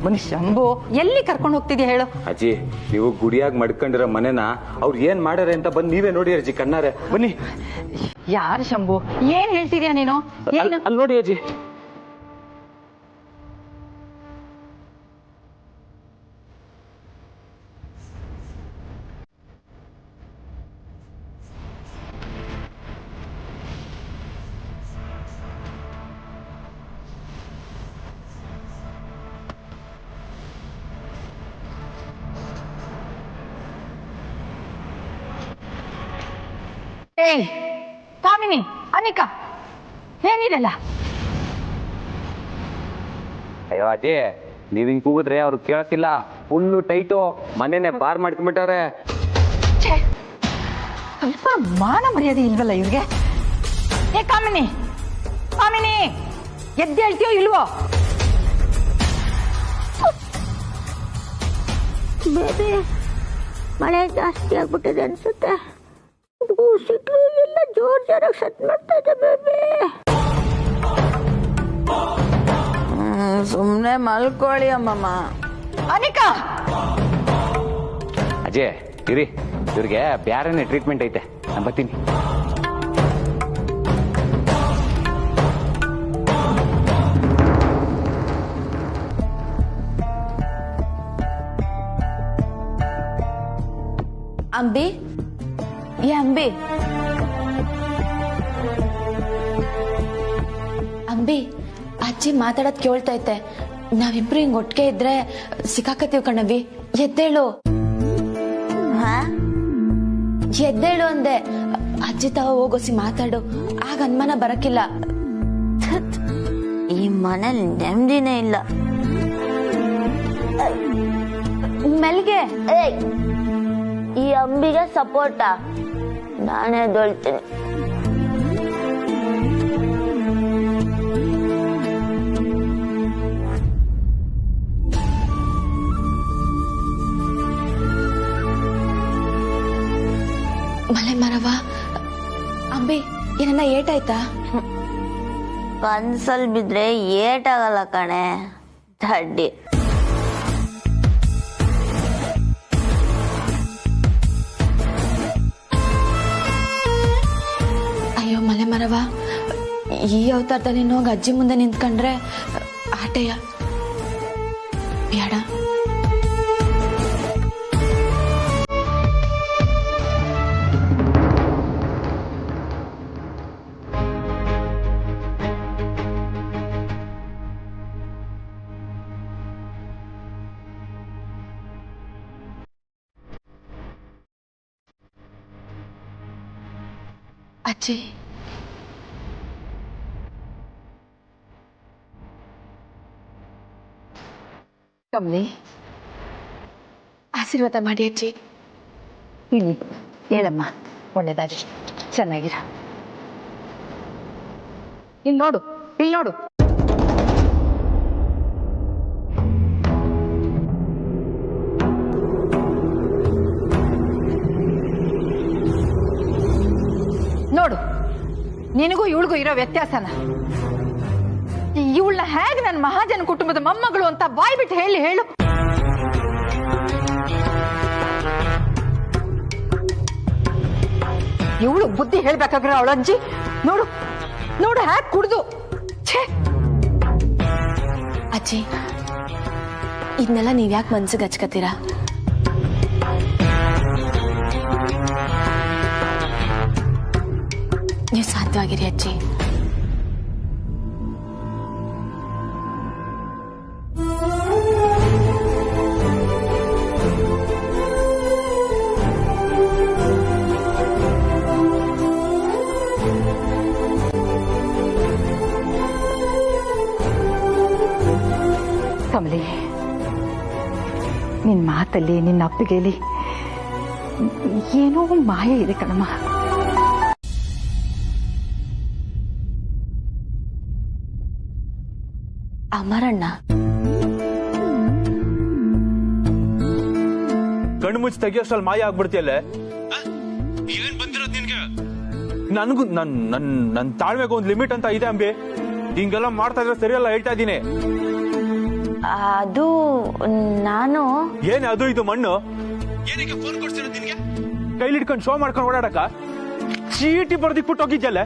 ಬನ್ನಿ ಶಂಭು, ಎಲ್ಲಿ ಕರ್ಕೊಂಡು ಹೋಗ್ತಿದ್ಯಾ ಹೇಳು? ಅಜ್ಜಿ, ನೀವು ಗುಡಿಯಾಗಿ ಮಡ್ಕೊಂಡಿರೋ ಮನೆನ ಅವ್ರು ಏನ್ ಮಾಡ್ಯಾರೆ ಅಂತ ಬಂದು ನೀವೇ ನೋಡಿ ಅಜ್ಜಿ ಕಣ್ಣಾರೆ. ಬನ್ನಿ. ಯಾರು ಶಂಭು? ಏನ್ ಹೇಳ್ತಿದ್ಯಾ ನೀನು? ಅಲ್ಲಿ ನೋಡಿ ಅಜ್ಜಿ. ಏಯ್ ಕಾಮಿನಿ, ಅನಿಕಾ, ಏನಿದೆಲ್ಲ? ಅಯ್ಯೋ ಅಜ್ಜಿ, ನೀವ್ ಹಿಂಗ್ ಕೂಗಿದ್ರೆ ಅವ್ರು ಕೇಳತ್ತಿಲ್ಲ. ಫುಲ್ಲು ಟೈಟು, ಮನೆನೆ ಬಾರ್ ಮಾಡ್ಕೊಂಡ್ಬಿಟ್ಟಾರೆ. ಸ್ವಲ್ಪ ಮಾನ ಮರ್ಯಾದೆ ಇಲ್ವಲ್ಲ ಇವ್ರಿಗೆ? ಏ ಕಾಮಿನಿ, ಕಾಮಿನಿ, ಎದ್ದು ಹೇಳ್ತೀಯೋ ಇಲ್ವೋ? ಬೇಬಿ, ಮಳೆ ಜಾಸ್ತಿ ಆಗ್ಬಿಟ್ಟಿದೆ ಅನ್ಸುತ್ತೆ. ಸಿಕ್ಲು ಎಲ್ಲ ಜೋರಾಗಿ ಸತ್ ಮಾಡ್ತಾ ಇದೆ ಬೇಬಿ. ಸುಮ್ಮನೆ ಮಲ್ಕೊಳ್ಳಿ ಅಮ್ಮಮ್ಮ. ಅನಿಕಾ, ಅಜ್ಜಿ ಇರಿ, ಇವ್ರಿಗೆ ಬ್ಯಾರೇನೆ ಟ್ರೀಟ್ಮೆಂಟ್ ಐತೆ, ನಾನು ಬರ್ತೀನಿ. ಅಂಬಿ, ಏ ಅಂಬಿ, ಅಂಬಿ, ಅಜ್ಜಿ ಮಾತಾಡೋದ್ ಕೇಳ್ತೈತೆ. ನಾವಿಬ್ರು ಹಿಂಗ್ ಒಟ್ಟಿಗೆ ಇದ್ರೆ ಸಿಕ್ಕಾಕತ್ತೀವಿ ಕಣವಿ. ಎದ್ದೇಳು, ಎದ್ದೇಳು ಅಂದೆ. ಅಜ್ಜಿ ತಾವ ಹೋಗೋಸಿ ಮಾತಾಡು, ಆಗ ಅನುಮಾನ ಬರಕಿಲ್ಲ. ಈ ಮನೇಲಿ ನೆಮ್ಮದಿನೇ ಇಲ್ಲ. ಮೆಲ್ಗೆ ಈ ಅಂಬಿಗೆ ಸಪೋರ್ಟ ನಾನೇ ದೊಳ್ತೀನಿ. ಮಲೆ ಮರವ, ಅಂಬಿ ಏನನ್ನ ಏಟಾಯ್ತಾ? ಕನ್ಸಲ್ ಬಿದ್ರೆ ಏಟಾಗಲ್ಲ ಕಣೆ ದಡ್ಡಿ. ಅಯ್ಯೋ ಮಲೆ ಮರವ, ಈ ಅವತಾರದಲ್ಲಿ ಹೋಗಿ ಅಜ್ಜಿ ಮುಂದೆ ನಿಂತ್ಕೊಂಡ್ರೆ ಆಟೆಯ ಬೇಡ. ಅಜ್ಜಿ, ಕಮ್ಲಿ, ಆಶೀರ್ವಾದ ಮಾಡಿ ಅಜ್ಜಿ. ಇಲ್ಲಿ ಹೇಳಮ್ಮ, ಒಳ್ಳೇದಾಗಿ ಚೆನ್ನಾಗಿರ. ಇಲ್ಲಿ ನೋಡು, ಇಲ್ಲಿ ನೋಡು. ನೋಡು, ನಿನಗೂ ಇವಳಿಗೂ ಇರೋ ವ್ಯತ್ಯಾಸನ. ಇವಳನ್ನ ಹೇಗೆ ನನ್ನ ಮಹಾಜನ ಕುಟುಂಬದ ಮೊಮ್ಮಗಳು ಅಂತ ಬಾಯ್ ಬಿಟ್ಟು ಹೇಳು. ಇವಳು ಬುದ್ಧಿ ಹೇಳ್ಬೇಕಾಗ್ರ ಅವಳ ಅಜ್ಜಿ. ನೋಡು ನೋಡು ಹ್ಯಾಕ್ ಕುಡ್ದು. ಅಜ್ಜಿ, ಇದನ್ನೆಲ್ಲ ನೀವ್ಯಾಕೆ ಮನ್ಸಿಗೆ ಹಚ್ಕತ್ತೀರಾ? ನೀವು ಸಾಧ್ಯವಾಗಿರಿ ಅಜ್ಜಿ. ಕಮಲಿ, ನಿನ್ನ ಮಾತಲ್ಲಿ, ನಿನ್ನ ಅಪ್ಪಿಗೆಲಿ ಏನೋ ಮಾಯ ಇದೆ ಕಣಮ್ಮ. ಅಮರಣ್ಣ, ಕಣ್ಣು ಮುಚ್ಚಿ ತೆಗಿಯೋಷ್ಟ್ರಲ್ಲಿ ಮಾಯ ಆಗ್ಬಿಡ್ತಿಯಲ್ಲೇ. ಏನ್ ಬಂದಿರೋದ್ ನಿನ್ಗೆ? ನನ್ಗೂ ನನ್ ತಾಳ್ಮೆಗೆ ಒಂದ್ ಲಿಮಿಟ್ ಅಂತ ಇದೆ ಅಂಬಿ. ಹಿಂಗೆಲ್ಲ ಮಾಡ್ತಾ ಇದ್ರೆ ಸರಿಯಲ್ಲ, ಹೇಳ್ತಾ ಇದ್ದೀನಿ. ಅದು ನಾನು ಏನ್ ಅದು ಇದು ಮಣ್ಣು ಏನಕ್ಕೆ ಫೋನ್ ಕೊಡ್ಸಿರೋ ನಿನ್ಗೆ ಕೈಲಿ ಇಟ್ಕೊಂಡು ಶೋ ಮಾಡ್ಕೊಂಡು ಓಡಾಡಕ ಚೀಟಿ ಬರ್ದಿಕ್ಬಿಟ್ಟು ಹೋಗಿದ್ಯಲ್ಲ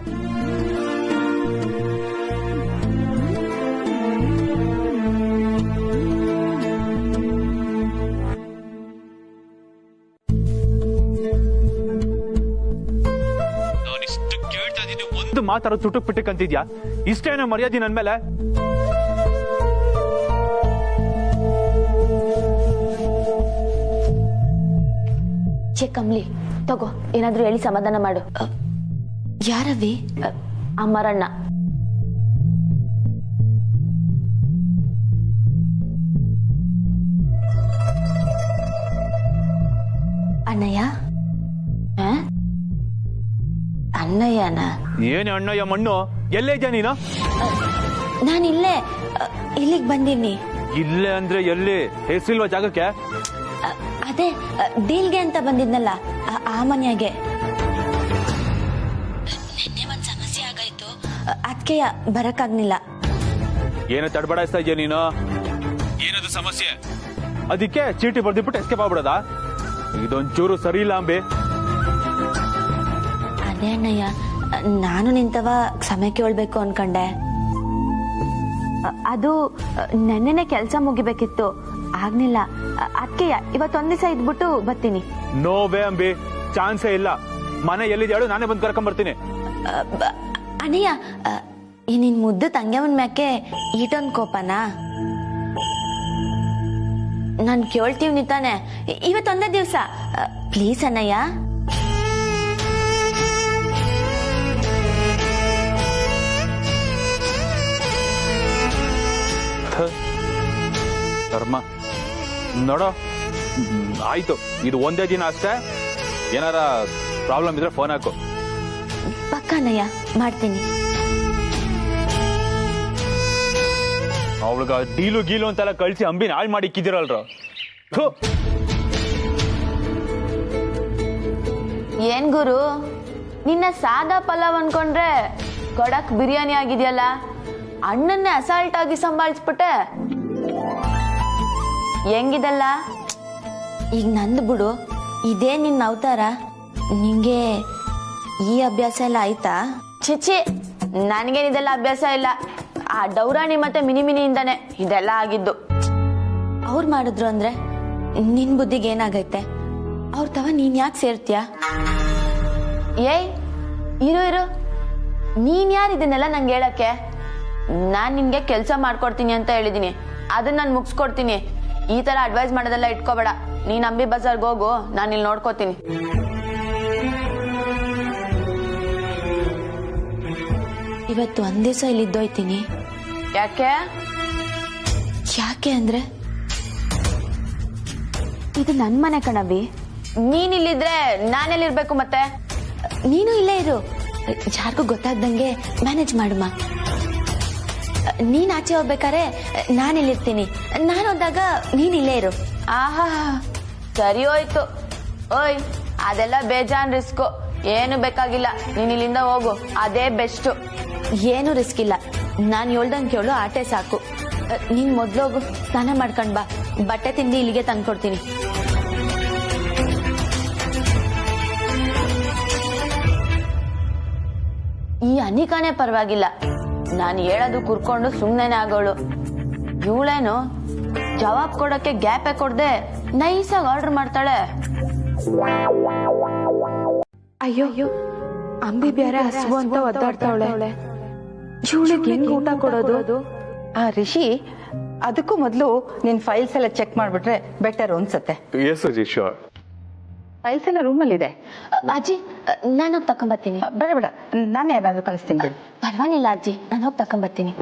ನಾನಿಷ್ಟು ಕೇಳ್ತಾ ಇದ್ದೀನಿ ಒಂದು ಮಾತಾಡೋ ತುಟುಕ್ ಪಿಟ್ಟಕ್ ಅಂತಿದ್ಯಾ ಇಷ್ಟೇನೋ ಮರ್ಯಾದೆ ನನ್ ಮೇಲೆ ಛೇ ಕಮ್ಲಿ ತಗೋ ಏನಾದ್ರೂ ಹೇಳಿ ಸಮಾಧಾನ ಮಾಡು. ಯಾರವಿ? ಅಮರಣ್ಣ. ಅಣ್ಣಯ್ಯ? ಅಣ್ಣಯ್ಯನ? ಏನೇ ಅಣ್ಣಯ್ಯ ಮಣ್ಣು ಎಲ್ಲೇ ಇದ್ಯಾ ನೀನು? ನಾನಿಲ್ಲೇ ಇಲ್ಲಿಗೆ ಬಂದೀನಿ. ಇಲ್ಲೇ ಅಂದ್ರೆ ಎಲ್ಲಿ ಹೆಸರಿಲ್ವ ಜಾಗಕ್ಕೆ? ಅದೇ ಡೀಲ್ಗೆ ಅಂತ ಬಂದಿದ್ನಲ್ಲ ಆ ಮನೆಯಾಗೆ. ನಿನ್ನೆ ಒಂದ್ ಸಮಸ್ಯೆ ಆಗಾಯ್ತು, ಅದಕ್ಕೆ ಬರಕ್ಕಾಗ್ಲಿಲ್ಲ. ಏನೋ ತಡಬಡಾಯಿಸ್ತಾ ಇದೆಯಾ ನೀನು? ಏನದು ಸಮಸ್ಯೆ? ಅದಕ್ಕೆ ಚೀಟಿ ಬರ್ದಿಬಿಟ್ಟು ಎಸ್ಕೇಪ್ ಆಗ್ಬಿಡೋದಾ? ಇದೊಂಚೂರು ಸರಿ ಇಲ್ಲ ಅಂಬಿ. ಅದೇ ಅಣ್ಣಯ್ಯ, ನಾನು ನಿಂತವ ಸಮಯ ಕೇಳ್ಬೇಕು ಅನ್ಕೊಂಡೆ. ಅದು ನೆನ್ನೆನೆ ಕೆಲಸ ಮುಗಿಬೇಕಿತ್ತು, ಆಗ್ನಿಲ್ಲ. ಅದಕ್ಕೆ ಇವತ್ತೊಂದ್ ದಿವಸ ಇದ್ಬಿಟ್ಟು ಬರ್ತೀನಿ. ನೋ ವೇ ಅಂಬಿ, ಚಾನ್ಸೇ ಇಲ್ಲ. ಮನೆ ಎಲ್ಲಿದೆ ಹೇಳು, ನಾನೇ ಬಂದು ಕರ್ಕೊಂಡ್ ಬರ್ತೀನಿ. ಅಣ್ಣಯ್ಯ, ಈ ನಿನ್ ಮುದ್ದು ತಂಗ್ಯವನ್ ಮ್ಯಾಕೆ ಈಟೊಂದ್ ಕೋಪನಾ? ನಾನ್ ಕೇಳ್ತೀವಿ ತಾನೆ, ಇವತ್ತೊಂದೇ ದಿವ್ಸ ಪ್ಲೀಸ್ ಅಣ್ಣಯ್ಯ. ಧರ್ಮ ನೋಡೋ, ಆಯ್ತು, ಇದು ಒಂದೇ ದಿನ ಅಷ್ಟೇ. ಏನಾರ ಪ್ರಾಬ್ಲಮ್ ಇದ್ರೆ ಫೋನ್ ಹಾಕು. ಪಕ್ಕ ಅಣ್ಣಯ್ಯ, ಮಾಡ್ತೀನಿ. ಅವಳಿಗ ಡೀಲು ಗೀಲು ಅಂತೆಲ್ಲ ಕಳ್ಸಿ ಅಂಬಿನ ಹಾಳು ಮಾಡಿ ಇಕ್ಕಿದಿರಲ್ರ. ಏನ್ ಗುರು, ನಿನ್ನ ಸಾದಾ ಪಲಾವ್ ಅನ್ಕೊಂಡ್ರೆ ಕಡಕ್ ಬಿರಿಯಾನಿ ಆಗಿದೆಯಲ್ಲ. ಅಣ್ಣನ್ನೇ ಅಸಾಲ್ಟ್ ಆಗಿ ಸಂಭಾಳಿಸ್ಬಿಟ್ಟೆ. ಹೆಂಗಿದಲ್ಲ? ಈಗ ನಂದು ಬಿಡು, ಇದೇ ನಿನ್ನ ಅವತಾರ. ನಿಂಗೆ ಈ ಅಭ್ಯಾಸ ಎಲ್ಲ ಆಯ್ತಾ? ಚಿಚ್ಚಿ, ನನ್ಗೇನಿದೆಲ್ಲ ಅಭ್ಯಾಸ ಇಲ್ಲ. ಆ ಡೌರಾಣಿ ಮತ್ತೆ ಮಿನಿಮಿನಿಯಿಂದಾನೆ ಇದೆಲ್ಲ ಆಗಿದ್ದು. ಅವ್ರು ಮಾಡಿದ್ರು ಅಂದ್ರೆ ನಿನ್ ಬುದ್ಧಿಗೆ ಏನಾಗೈತೆ? ಅವ್ರ ತವ ನೀನ್ ಯಾಕೆ ಸೇರ್ತೀಯ? ಏಯ್ ಇರು, ನೀನ್ ಯಾರು ಇದನ್ನೆಲ್ಲ ನಂಗೆ ಹೇಳಕ್ಕೆ? ನಾನ್ ನಿನ್ಗೆ ಕೆಲ್ಸ ಮಾಡ್ಕೊಡ್ತೀನಿ ಅಂತ ಹೇಳಿದೀನಿ, ಅದನ್ನ ನಾನು ಮುಗಿಸ್ಕೊಡ್ತೀನಿ. ಈ ತರ ಅಡ್ವೈಸ್ ಮಾಡೋದೆಲ್ಲ ಇಟ್ಕೋಬೇಡ. ನೀನ್ ಅಂಬಿ ಬಜಾರ್ಗೆ ಹೋಗು, ನಾನು ಇಲ್ಲಿ ನೋಡ್ಕೋತೀನಿ. ಇವತ್ತು ಒಂದ್ ದಿವಸ ಇಲ್ಲಿ ಇದ್ದೋಯ್ತೀನಿ. ಯಾಕೆ ಅಂದ್ರೆ ಇದು ನನ್ ಮನೆ ಕಣವಿ. ನೀನ್ ಇಲ್ಲಿದ್ರೆ ನಾನೆಲ್ಲಿರ್ಬೇಕು ಮತ್ತೆ? ನೀನು ಇಲ್ಲೇ ಇರು, ಯಾರಿಗೂ ಗೊತ್ತಾಗ್ದಂಗೆ ಮ್ಯಾನೇಜ್ ಮಾಡುಮ್ಮ. ನೀನ್ ಆಚೆ ಹೋಗ್ಬೇಕಾರೆ ನಾನಿಲ್ಲಿರ್ತೀನಿ, ನಾನು ಹೋದಾಗ ನೀನ್ ಇಲ್ಲೇ ಇರು. ಆಹಾ, ಸರಿ ಹೋಯ್ತು. ಓಯ್, ಅದೆಲ್ಲ ಬೇಜಾನ್ ರಿಸ್ಕು, ಏನು ಬೇಕಾಗಿಲ್ಲ. ನೀನ್ ಇಲ್ಲಿಂದ ಹೋಗು, ಅದೇ ಬೆಸ್ಟ್. ಏನು ರಿಸ್ಕ್ ಇಲ್ಲ, ನಾನ್ ಹೇಳ್ದಂಗೆ ಕೇಳು, ಆಟೆ ಸಾಕು. ನೀನ್ ಮೊದ್ಲೋಗು, ಸ್ನಾನ ಮಾಡ್ಕೊಂಡ್ ಬಾ, ಬಟ್ಟೆ ತಿಂಡಿ ಇಲ್ಲಿಗೆ ತಂದ್ಕೊಡ್ತೀನಿ. ಈ ಅನಿಕಾನೇ ಪರವಾಗಿಲ್ಲ, ನಾನು ಹೇಳೋದು ಕುರ್ಕೊಂಡು ಸುಮ್ನೆ ಆಗೋಳು. ಇವಳೇನು ಜವಾಬ್ ಕೊಡಕ್ಕೆ ಗ್ಯಾಪೇ ಕೊಡ್ದೆ ನೈಸಾಗಿ ಆರ್ಡರ್ ಮಾಡ್ತಾಳೆ. ಅಯ್ಯೋ, ಅಂಬಿ ಬೇರೆ ಹಸುವು ಅಂತ ಒದ್ದಾಡ್ತಾವಳೆ. ಇವಳಿಗೆ ಹೆಂಗ್ ಊಟ ಕೊಡೋದು? ಆ ರಿಷಿ, ಅದಕ್ಕೂ ಮೊದಲು ನಿನ್ ಫೈಲ್ಸ್ ಎಲ್ಲ ಚೆಕ್ ಮಾಡ್ಬಿಟ್ರೆ ಬೆಟರ್ ಅನ್ಸತ್ತೆ. ಫೈಲ್ಸ್ ಎಲ್ಲ ರೂಮಲ್ಲಿ ಇದೆ. ಅಜ್ಜಿ, ನಾನು ಹೋಗಿ ತಕೊಂಬರ್ತೀನಿ. ಬೇಡ, ನಾನೇ ಏನಾದ್ರು ಕಳಿಸ್ತೀನಿ ಬಿಡು. ಪರವಾಗಿಲ್ಲ ಅಜ್ಜಿ, ನಾನು ಹೋಗಿ ತಕೊಂಬರ್ತೀನಿ.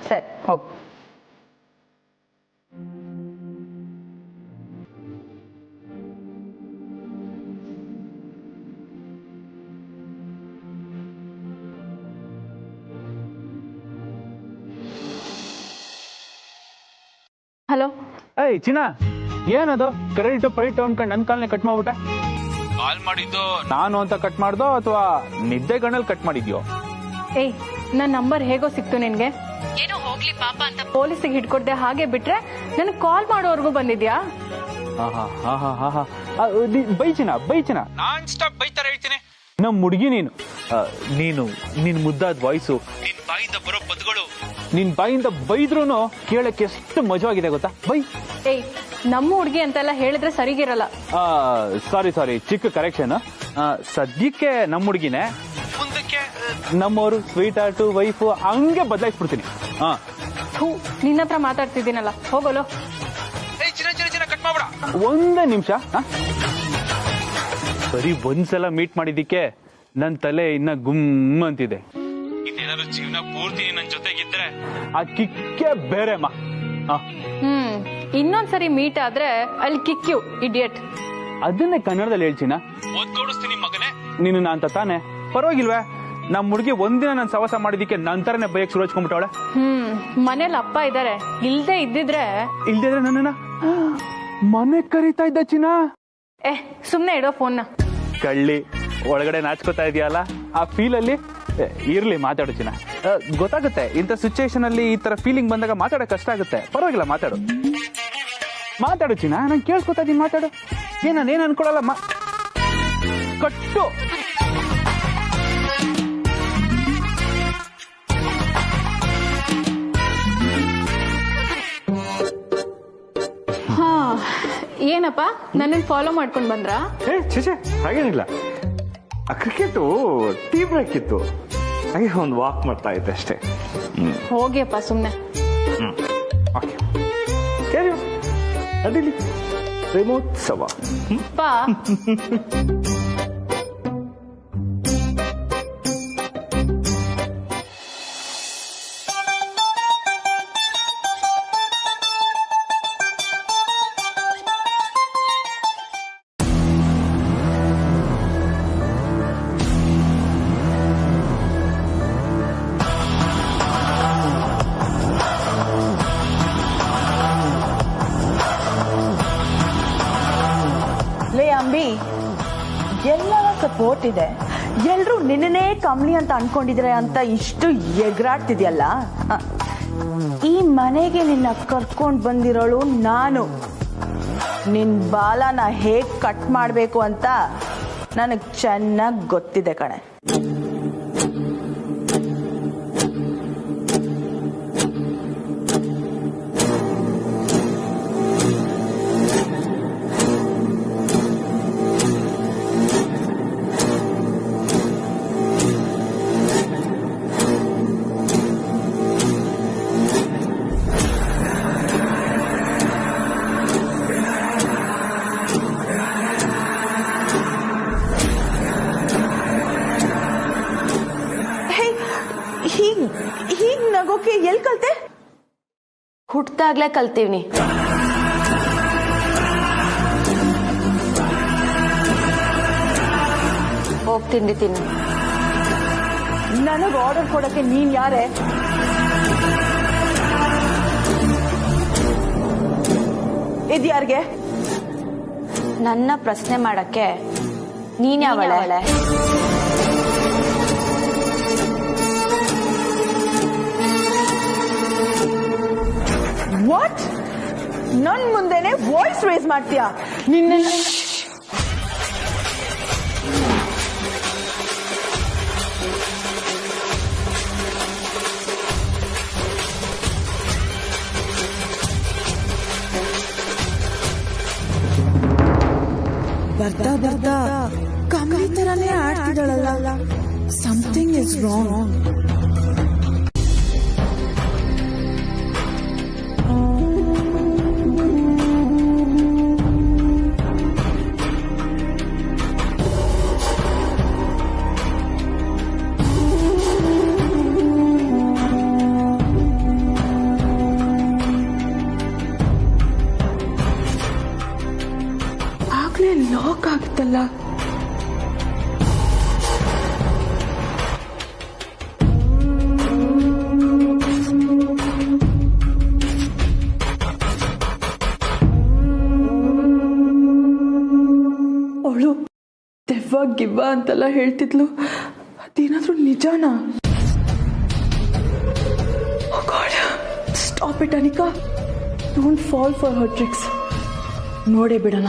ಸರಿ, ಹೋಗು. ಹಲೋ. ಏಯ್ ಚಿನ್ನ, ಏನದು ಕ್ರೆಡಿಟ್ ಪೈಟ್ ಅನ್ಕೊಂಡು ನನ್ ಕಾಲ್ನೇ ಕಟ್ ಮಾಡ್ಬಿಟ್ಟೆ? ಕಾಲ್ ಮಾಡಿದ್ದು ನಾನು ಅಂತ ಕಟ್ ಮಾಡ್ದೋ ಅಥವಾ ನಿದ್ದೆ ಗಣ್ಣಲ್ಲಿ ಕಟ್ ಮಾಡಿದ್ಯೋ? ಏಯ್, ನನ್ನ ನಂಬರ್ ಹೇಗೋ ಸಿಕ್ತು ನಿನ್ಗೆ? ಏನೋ ಹೋಗ್ಲಿ ಪಾಪ ಅಂತ ಪೊಲೀಸಿಗೆ ಹಿಡ್ಕೊಡ್ದೆ ಹಾಗೆ ಬಿಟ್ರೆ ನನಗೆ ಕಾಲ್ ಮಾಡೋವರೆಗೂ ಬಂದಿದ್ಯಾ? ಬೈಚಿನ ನಾನ್ ಸ್ಟಾಪ್ ಬೈತಾರೆ ಹೇಳ್ತೀನಿ. ನಮ್ ಹುಡುಗಿ ನೀನು ಮುದ್ದಾದ ವಾಯ್ಸು, ನಿನ್ ಬಾಯಿಂದ ಬರೋ ಪದಗಳು, ನಿನ್ ಬಾಯಿಂದ ಬೈದ್ರೂ ಕೇಳಕ್ಕೆ ಎಷ್ಟು ಮಜವಾಗಿದೆ ಗೊತ್ತಾ? ಬೈ. ಏಯ್, ನಮ್ಮ ಹುಡುಗಿ ಅಂತೆಲ್ಲ ಹೇಳಿದ್ರೆ ಸರಿಗಿರಲ್ಲ. ಸಾರಿ ಚಿಕ್ಕ ಕರೆಕ್ಷನ್. ಸದ್ಯಕ್ಕೆ ನಮ್ಮ ಹುಡುಗಿನೇ, ಮುಂದಕ್ಕೆ ನಮ್ಮವರು ಸ್ವೀಟ್ ಆರ್ಟು ವೈಫು ಹಂಗೆ ಬದಲಾಯಿಸ್ಬಿಡ್ತೀನಿ. ನಿನ್ನ ಹತ್ರ ಮಾತಾಡ್ತಿದ್ದೀನಲ್ಲ, ಹೋಗೋಲು. ಕಟ್ ಮಾಡ್ಬೇಡ, ಒಂದೇ ನಿಮಿಷ. ಬರೀ ಒಂದ್ಸಲ ಮೀಟ್ ಮಾಡಿದಿಕ್ಕೆ ನನ್ ತಲೆ ಇನ್ನ ಗುಮ್ ಅಂತಿದೆ. ಇದೇನಾದ್ರು ಜೀವನ ಪೂರ್ತಿ ನನ್ ಜೊತೆಗಿದ್ರೆ ಆ ಕಿಕ್ಕೆ ಬೇರೆ ಮಾ. ಇನ್ನೊಂದ್ಸರಿ ಮೀಟ್ ಆದ್ರೆ ಅಲ್ಲಿ ಕಿಕ್ಯು ಇಡಿಯಟ್. ಅದನ್ನೇ ಕನ್ನಡದಲ್ಲಿ ಹೇಳ್ತೀನ. ಓದ್ಕೊಡಿಸ್ತೀನಿ ಮಗನೇ ನೀನು ಅಂತ ತಾನೆ. ಪರವಾಗಿಲ್ವೇ? ನಮ್ ಹುಡುಗಿ ಒಂದಿನ ನನ್ ಸವಾಸ ಮಾಡಿದಿಕ್ಕೆ ನಂತರನೇ ಬೈಕ್ ಶುರು ಹಚ್ಕೊಂಡ್ಬಿಟ್ಟವಳೆ. ಮನೇಲಿ ಅಪ್ಪ ಇದಾರೆ, ಇಲ್ದೇ ಇದ್ದಿದ್ರೆ ನನ್ನನ್ನ ಮನೆ ಕರೀತಾ ಇದ್ದ ಚಿನ್ನ. ಸುಮ್ನೆ ಇಡೋ ಫೋನ್ನ. ಕಳ್ಳಿ ಒಳಗಡೆ ನಾಚ್ಕೋತಾ ಇದೆಯಲ್ಲ, ಆ ಫೀಲ್ ಅಲ್ಲಿ ಇರ್ಲಿ ಮಾತಾಡು ಚಿನ್ನ. ಗೊತ್ತಾಗುತ್ತೆ ಇಂಥ ಸಿಚುಯೇಷನ್ ಅಲ್ಲಿ ಈ ತರ ಫೀಲಿಂಗ್ ಬಂದಾಗ ಮಾತಾಡೋ ಕಷ್ಟ ಆಗುತ್ತೆ. ಪರವಾಗಿಲ್ಲ ಮಾತಾಡು ಚಿನ್ನ, ನಾನು ಕೇಳಿಸ್ಕೊತಾ ಇದೀನಿ, ಮಾತಾಡು. ನಾನೇನು ಅನ್ಕೊಳಲ್ಲ. ಕಟ್ಟು. ಏನಪ್ಪ ನನ್ನನ್ನು ಫಾಲೋ ಮಾಡ್ಕೊಂಡ್ ಬಂದ್ರ? ಹಾಗೇನಿಲ್ಲ, ಆ ಕ್ರಿಕೆಟು ಟೀ ಬ್ರೇಕ್ ಇತ್ತು, ಹಾಗೆ ಒಂದು ವಾಕ್ ಮಾಡ್ತಾ ಇದ್ದೆ ಅಷ್ಟೇ. ಹೋಗಿಯಪ್ಪ ಸುಮ್ನೆ. ಅದಿಲ್ಲಿ ಪ್ರೇಮೋತ್ಸವ. ಅಂಬಿ, ಎಲ್ಲರ ಸಪೋರ್ಟ್ ಇದೆ, ಎಲ್ರೂ ನಿನ್ನೇ ಕಮ್ಮಿ ಅಂತ ಅನ್ಕೊಂಡಿದ್ರೆ ಅಂತ ಇಷ್ಟು ಎಗರಾಡ್ತಿದ್ಯಲ್ಲ. ಈ ಮನೆಗೆ ನಿನ್ನ ಕರ್ಕೊಂಡ್ ಬಂದಿರೋಳು ನಾನು. ನಿನ್ ಬಾಲನ ಹೇಗ್ ಕಟ್ ಮಾಡ್ಬೇಕು ಅಂತ ನನಗ್ ಚೆನ್ನಾಗ್ ಗೊತ್ತಿದೆ ಕಣೆ. ಹೀಗ್ ನಗೋಕೆ ಎಲ್ ಕಲ್ತೆ? ಹುಟ್ಟಾಗ್ಲೇ ಕಲ್ತೀವ್ನಿ. ಹೋಗ್ ತಿಂಡಿ ತಿನ್ನು. ನನಗ್ ಆರ್ಡರ್ ಕೊಡಕ್ಕೆ ನೀನ್ ಯಾರೇ? ಇದ್ಯಾರ್ಗೆ? ನನ್ನ ಪ್ರಶ್ನೆ ಮಾಡಕ್ಕೆ ನೀನ್ ಯಾವಳೆ? ವಾಟ್? ನನ್ ಮುಂದೆನೆ ವಾಯ್ಸ್ ರೇಸ್ ಮಾಡ್ತೀಯಾ? ನಿನ್ನ ಬರ್ತಾ ಬರ್ತಾ ಕಮ್ಮಿ ತರನೇ ಆಡ್ತಿದ್ದಾಳಲ್ಲ. Something is wrong. ಲಾಕ್ ಆಗುತ್ತಲ್ಲ. ಅವಳು ದೆವ್ವ ಗಿವ್ವ ಅಂತೆಲ್ಲ ಹೇಳ್ತಿದ್ಲು, ಅದೇನಾದ್ರೂ ನಿಜಾನಾ? Stop it Anika. Don't fall for her tricks. ನೋಡೇ ಬಿಡೋಣ.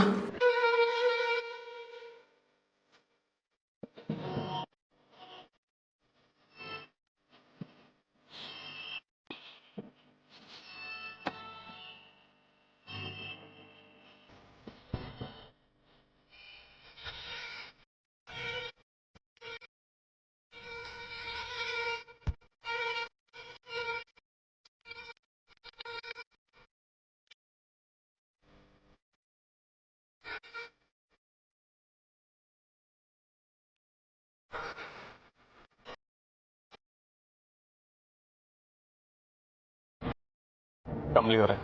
ಕಮಲಿ ಅವರೇ,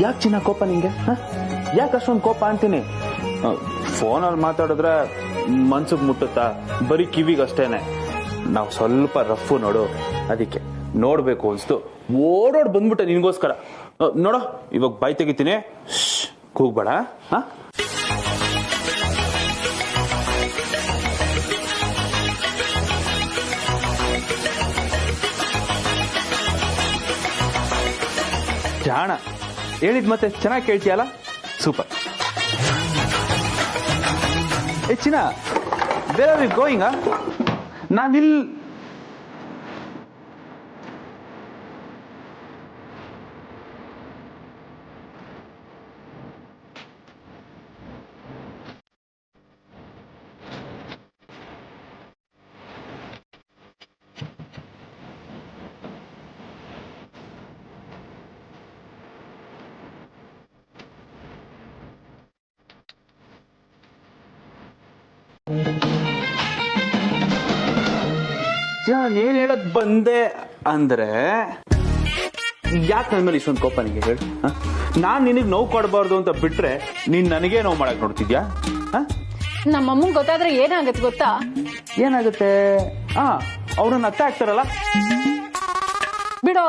ಯಾಕೆ ಚಿನ್ನ ಕೋಪ ನಿಂಗೆ? ಯಾಕೆ ಅಷ್ಟೊಂದು ಕೋಪ ಅಂತೀನಿ? ಫೋನಲ್ಲಿ ಮಾತಾಡಿದ್ರೆ ಮನ್ಸಿಗೆ ಮುಟ್ಟುತ್ತಾ? ಬರೀ ಕಿವಿಗಷ್ಟೇನೆ. ನಾವು ಸ್ವಲ್ಪ ರಫ್ ನೋಡು, ಅದಕ್ಕೆ ನೋಡ್ಬೇಕು ಅನ್ಸ್ತು ಓಡೋಡ್ ಬಂದ್ಬಿಟ್ಟೆ ನಿನ್ಗೋಸ್ಕರ. ನೋಡೋ ಇವಾಗ ಬಾಯ್ ತೆಗಿತೀನಿ, ಕೂಗ್ಬೇಡ. ಜಾಣ ಹೇಳಿದ್ ಮತ್ತೆ ಚೆನ್ನಾಗಿ ಕೇಳ್ತೀಯಲ್ಲ, ಸೂಪರ್. ಚಿನ್ನ, ಬೇರೆ ಅವ್ರಿಗೆ ಗೋಯಿಂಗ? ನಾನಿಲ್ ಏನ್ ಹೇಳಕ್ ಬಂದೆ ಅಂದ್ರೆ, ಯಾಕೆ ನನ್ನ ಮೇಲೆ ಇಷ್ಟೊಂದು ಕೋಪ ನಿಂಗೆ ಹೇಳಿ? ನಾನ್ ನಿನಗ್ ನೋವು ಕೊಡಬಾರ್ದು ಅಂತ ಬಿಟ್ರೆ ನೀನ್ ನನಗೆ ನೋವು ಮಾಡಕ್ ನೋಡ್ತಿದ್ಯಾ? ನಮ್ಮಮ್ಮಂಗ್ ಗೊತ್ತಾದ್ರೆ ಏನಾಗತ್ತೆ ಗೊತ್ತಾ? ಏನಾಗುತ್ತೆ? ಅವ್ರನ್ನ ಅರ್ಥ ಆಗ್ತಾರಲ್ಲ. ಬಿಡೋ.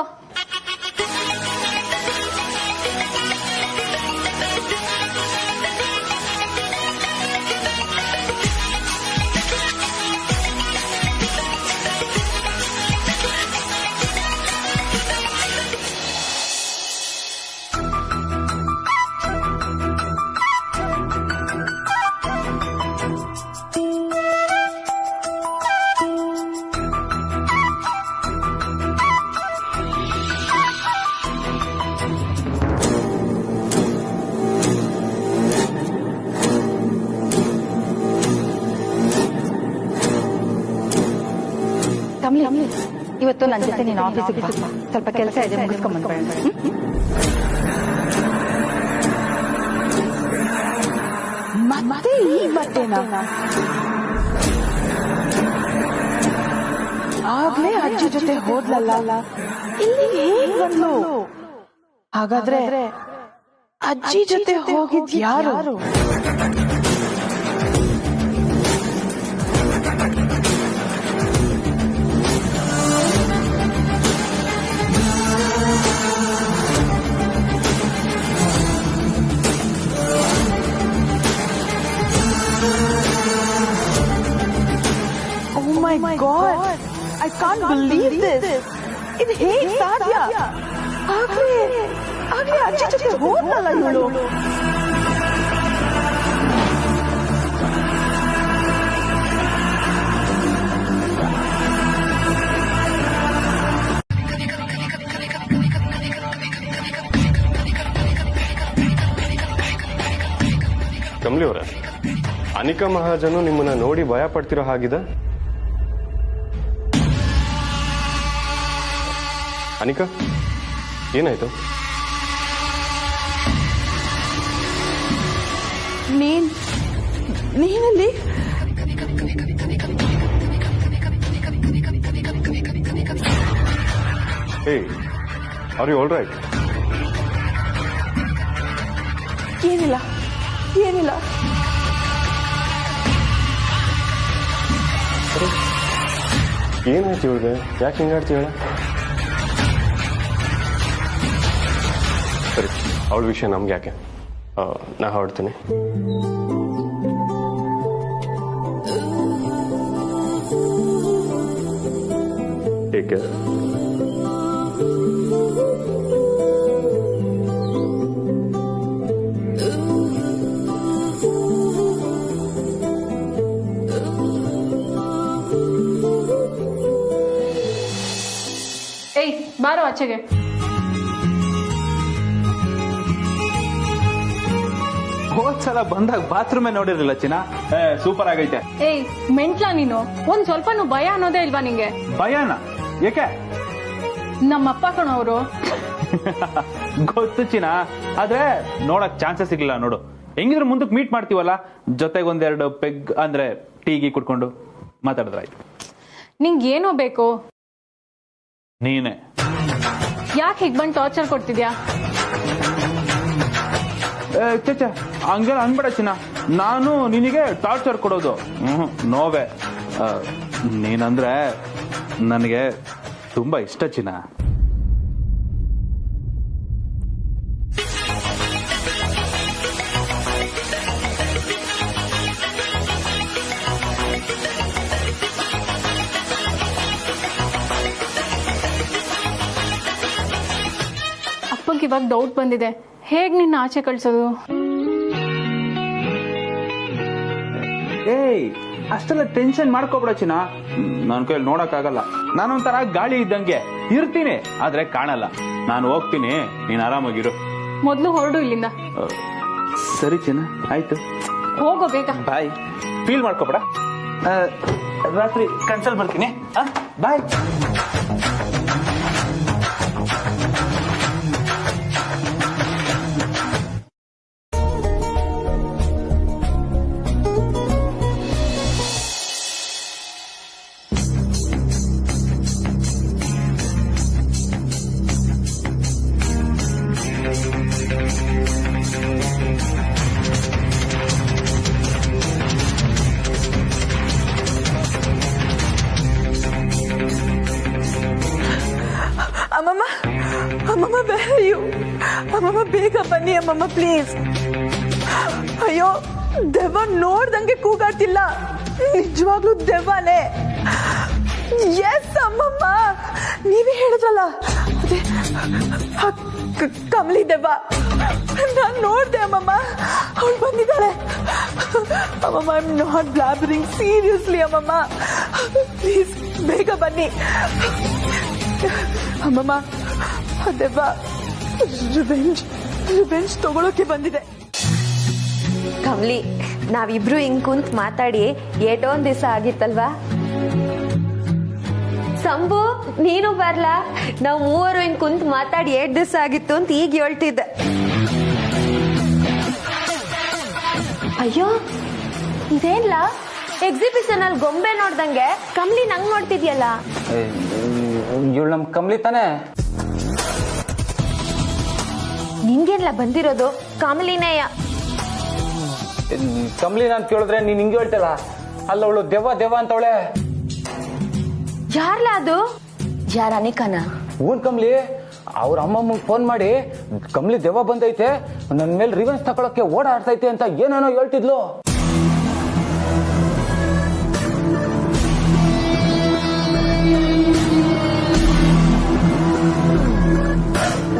ಕಮಲಿ, ಇವತ್ತು ನನ್ನ ಜೊತೆ ನೀನು ಆಫೀಸಿಗೆ ಬಾ. ಸ್ವಲ್ಪ ಕೆಲಸ ಇದೆ, ಮುಗಿಸ್ಕೊಂಡ್ ಬಂದ್ಬೇಡ. ಮತ್ತೆ ಈ ಬಟ್ಟೆನಾ? ಆಗ್ಲೇ ಅಜ್ಜಿ ಜೊತೆ ಹೋದ್ಲಲ್ಲ, ಇಲ್ಲಿ ಹೇಗ್ ಬಂದ್ಲು? ಹಾಗಾದ್ರೆ ಅಜ್ಜಿ ಜೊತೆ ಹೋಗಿದ್ ಯಾರು? Oh my God! I can't believe this. ಇದು ಹೇಗೆ ಸಾಧ್ಯ? ಆಗ್ಲೇ ಅಜ್ಜಿ ಜೊತೆ ಹೋದ್ಲಲ್ಲ ಇವಳು. ಕಮಲಿ ಅವರೇ, ಅನಿಕಾ ಮಹಾಜನು ನಿಮ್ಮನ್ನ ನೋಡಿ ಭಯ ಪಡ್ತಿರೋ ಹಾಗಿದೆ. ಅನಿಕಾ, ಏನಾಯ್ತು? ನೀನಲ್ಲಿ Hey, are you all right? ಏನಿಲ್ಲ ಏನಿಲ್ಲ. ಏನಾಯ್ತು ಇವಳಿಗೆ? ಯಾಕೆ ಹಿಂಗಾಡ್ತೀವಳ? ಸರಿ, ಅವಳ ವಿಷಯ ನಮ್ಗೆ ಯಾಕೆ, ನಾ ಹೊರಡ್ತೀನಿ. ಏಕೆ? ಏಯ್ ಬಾರೋ ಆಚೆಗೆ. ಹೋದ್ಸಲ ಬಂದಾಗ ಬಾತ್ರೂಮೇ ನೋಡಿರಲಿಲ್ಲ ಚಿನ್ನ. ಸೂಪರ್ ಆಗೈತೆ. ಏಯ್ ಮೆಂಟ್ಲಾ ನೀನು, ಒಂದ್ ಸ್ವಲ್ಪನೂ ಭಯ ಅನ್ನೋದೇ ಇಲ್ವಾ ನಿಂಗೆ? ಭಯನಾ? ಏಕೆ? ನಮ್ಮಪ್ಪ ಕಣವ್ರು. ಗೊತ್ತು ಚಿನ್ನ, ಆದ್ರೆ ನೋಡಕ್ ಚಾನ್ಸಸ್ ಸಿಗ್ಲಿಲ್ಲ ನೋಡು. ಹೆಂಗಿದ್ರು ಮುಂದಕ್ಕೆ ಮೀಟ್ ಮಾಡ್ತೀವಲ್ಲ, ಜೊತೆಗೆ ಒಂದೆರಡು ಪೆಗ್ ಅಂದ್ರೆ ಟೀಗಿ ಕುಟ್ಕೊಂಡು ಮಾತಾಡಿದ್ರಾಯ್ತು. ನಿಂಗೆ ಏನೋ ಬೇಕು? ನೀನೆ ಯಾಕೆ ಹೀಗ್ ಬಂದು ಟಾರ್ಚರ್ ಕೊಡ್ತಿದ್ಯಾ? ಚೇಚೆ ಹಂಗೆಲ್ಲ ಅನ್ಬೇಡ ಚಿನ್ನ, ನಾನು ನಿನಗೆ ಟಾರ್ಚರ್ ಕೊಡೋದು ನೋವೇ. ನೀನಂದ್ರೆ ನನಗೆ ತುಂಬಾ ಇಷ್ಟ ಚಿನ್ನ. ಅಪ್ಪಂಗೆ ಇವಾಗ ಡೌಟ್ ಬಂದಿದೆ, ಹೇಗ್ ನಿನ್ನ ಆಚೆ ಕಳ್ಸೋದು? ಏಯ್ ಅಷ್ಟೆಲ್ಲ ಟೆನ್ಷನ್ ಮಾಡ್ಕೋಬೇಡ ಚಿನ್ನ, ನನ್ನ ಕೈಯಲ್ಲಿ ನೋಡಕ್ಕಾಗಲ್ಲ. ನಾನೊಂಥರ ಗಾಳಿ ಇದ್ದಂಗೆ ಇರ್ತೀನಿ, ಆದ್ರೆ ಕಾಣಲ್ಲ. ನಾನು ಹೋಗ್ತೀನಿ, ನೀನ್ ಆರಾಮಾಗಿರು. ಮೊದ್ಲು ಹೊರಡು ಇಲ್ಲಿಂದ. ಸರಿ ಚಿನ್ನ, ಆಯ್ತು, ಹೋಗೋ ಬೇಗ. ಬಾಯ್. ಫೀಲ್ ಮಾಡ್ಕೋಬೇಡ, ರಾತ್ರಿ ಕನ್ಸಲ್ ಬರ್ತೀನಿ. ಬಾಯ್. ಅಮ್ಮಮ್ಮ, ಅಮ್ಮಮ್ಮ, where are you? ಅಮ್ಮಮ್ಮ ಬೇಗ ಬನ್ನಿ ಅಮ್ಮಮ್ಮ, ಪ್ಲೀಸ್. ಅಯ್ಯೋ, ದೆವ್ವ ನೋಡ್ದಂಗೆ ಕೂಗಾಡ್ತಿಲ್ಲ, ನಿಜವಾಗ್ಲೂ ದೆವ್ವನೇ. ಎಸ್ ಅಮ್ಮಮ್ಮ, ನೀವೇ ಹೇಳಿದ್ರಲ್ಲ, ಅದೇ ಕಮಲಿ ದೆವ್ವ. ನಾನು ನೋಡ್ದೆ ಅಮ್ಮಮ್ಮ, ಅವಳು ಬಂದಿದ್ದಾಳೆ. ಅಮ್ಮಮ್ಮ, I am not blabbering, seriously ಅಮ್ಮಮ್ಮ, ಪ್ಲೀಸ್ ಬೇಗ ಬನ್ನಿ. ಅಮ್ಮಮ್ಮ, ದೆವ್ವ ರಿವೆಂಜ್ ತಗೊಳಕ್ಕೆ ಬಂದಿದೆ. ಕಮಲಿ, ನಾವಿಬ್ರು ಹಿಂಗ್ ಕುಂತ್ ಮಾತಾಡಿ ಏಟೊಂದ್ ದಿವಸ ಆಗಿತ್ತಲ್ವಾ? ಸಂಭು, ನೀನು ಬರ್ಲಾ? ನಾವ್ ಮೂವರು ಹಿಂಗ್ ಕುಂತ್ ಮಾತಾಡಿ 8 ದಿವಸ ಆಗಿತ್ತು ಅಂತ ಈಗ ಹೇಳ್ತಿದ್ದೆ. ಅಯ್ಯೋ, ಇದೇನ್ಲ ಎಕ್ಸಿಬಿಷನ್ ಅಲ್ಲಿ ಗೊಂಬೆ ನೋಡ್ದಂಗೆ ಕಮಲಿ ನಂಗ್ ನೋಡ್ತಿದ್ಯಲ್ಲ? ಇವಳು ನಮ್ ಕಮ್ಲಿ ತಾನೆ? ನಿನ್ಗೆಲ್ಲ ಬಂದಿರೋದು ಕಮಲಿನೇಯ. ಕಮ್ಲಿ ನಾನು ಕೇಳಿದ್ರೆ ನೀನ್ ಹಿಂಗೆ ಹೇಳ್ತಲ್ಲ, ಅಲ್ಲ ಅವಳು ದೆವ್ವ ದೆವ್ವ ಅಂತವಳೆ. ಯಾರ್ಲ ಅದು? ಯಾರ ಅನಿಕನ? ಊನ್ ಕಮ್ಲಿ, ಅವ್ರ ಅಮ್ಮಮ್ಮಂಗ್ ಫೋನ್ ಮಾಡಿ ಕಮ್ಲಿ ದೆವ್ವ ಬಂದೈತೆ, ನನ್ ಮೇಲೆ ರಿವೆನ್ಸ್ ತಗೊಳಕ್ಕೆ ಓಡಾಡ್ತೈತೆ ಅಂತ ಏನೇನೋ ಹೇಳ್ತಿದ್ಲು.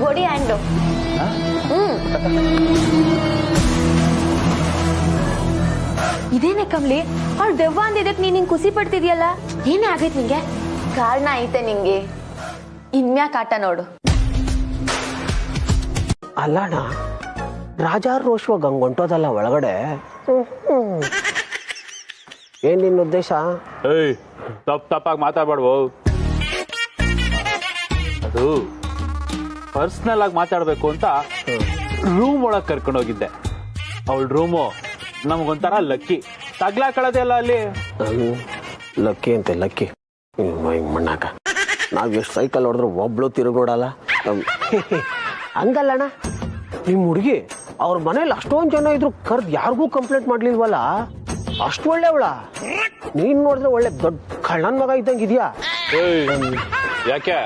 ಗೋಡಿ ಹ್ಯಾಂಡು. ಇದೇನೆ ಕಮ್ಲಿ, ಅವ್ಳು ದೆವ್ವ ಅಂದಿದ್ದಕ್ಕೆ ನೀನ್ ಹಿಂಗ್ ಖುಷಿ ಪಡ್ತಿದ್ಯಲ್ಲ, ಏನೇ ಆಗೈತ್ ನಿಂಗೆ? ಕಾರಣ ಐತೆ ನಿಂಗೆ, ಇನ್ಮ್ಯಾಕ್ ಆಟ ನೋಡು. ಅಲ್ಲಣ್ಣ, ರಾಜಾರೋಷವಾಗಿ ಹಂಗ್ ಹೊಂಟೋದಲ್ಲ ಒಳಗಡೆ. ಏನ್ ನಿನ್ನ ಉದ್ದೇಶ? ಏಯ್, ತಪ್ಪಾಗಿ ಮಾತಾಡ್ಬಾರ್ದು. ಅದು ಪರ್ಸನಲ್ ಆಗಿ ಮಾತಾಡ್ಬೇಕು ಅಂತ ರೂಮ್ ಒಳಗ್ ಕರ್ಕೊಂಡು ಹೋಗಿದ್ದೆ. ಅವಳ ರೂಮು ನಮಗೊಂಥರ ಲಕ್ಕಿ, ತಗ್ಲಾಕಳದೆ ಅಲ್ಲ ಅಲ್ಲಿ. ಲಕ್ಕಿ ಅಂತೆ, ಲಕ್ಕಿ ಮಣ್ಣಾಕ. ನಾವ್ ಎಷ್ಟು ಸೈಕಲ್ ಹೊಡೆದ್ರು ಒಬ್ಳು ತಿರುಗೋಡಲ್ಲ. ಹಂಗಲ್ಲಣ್ಣ, ನಿಮ್ ಹುಡುಗಿ ಅವ್ರ ಮನೇಲಿ ಅಷ್ಟೊಂದ್ ಜನ ಇದ್ರು ಕರ್ದ್ ಯಾರಿಗೂ ಕಂಪ್ಲೇಂಟ್ ಮಾಡ್ಲಿಲ್ವಲ್ಲ? ಅಷ್ಟು ಒಳ್ಳೆವಳ. ನೀನ್ ನೋಡಿದ್ರೆ ಒಳ್ಳೆ ದೊಡ್ಡ ಕಳ್ಳನ್ ಮಗ ಇದ್ದಂಗ ಇದೆಯಾ? ಯಾಕೆ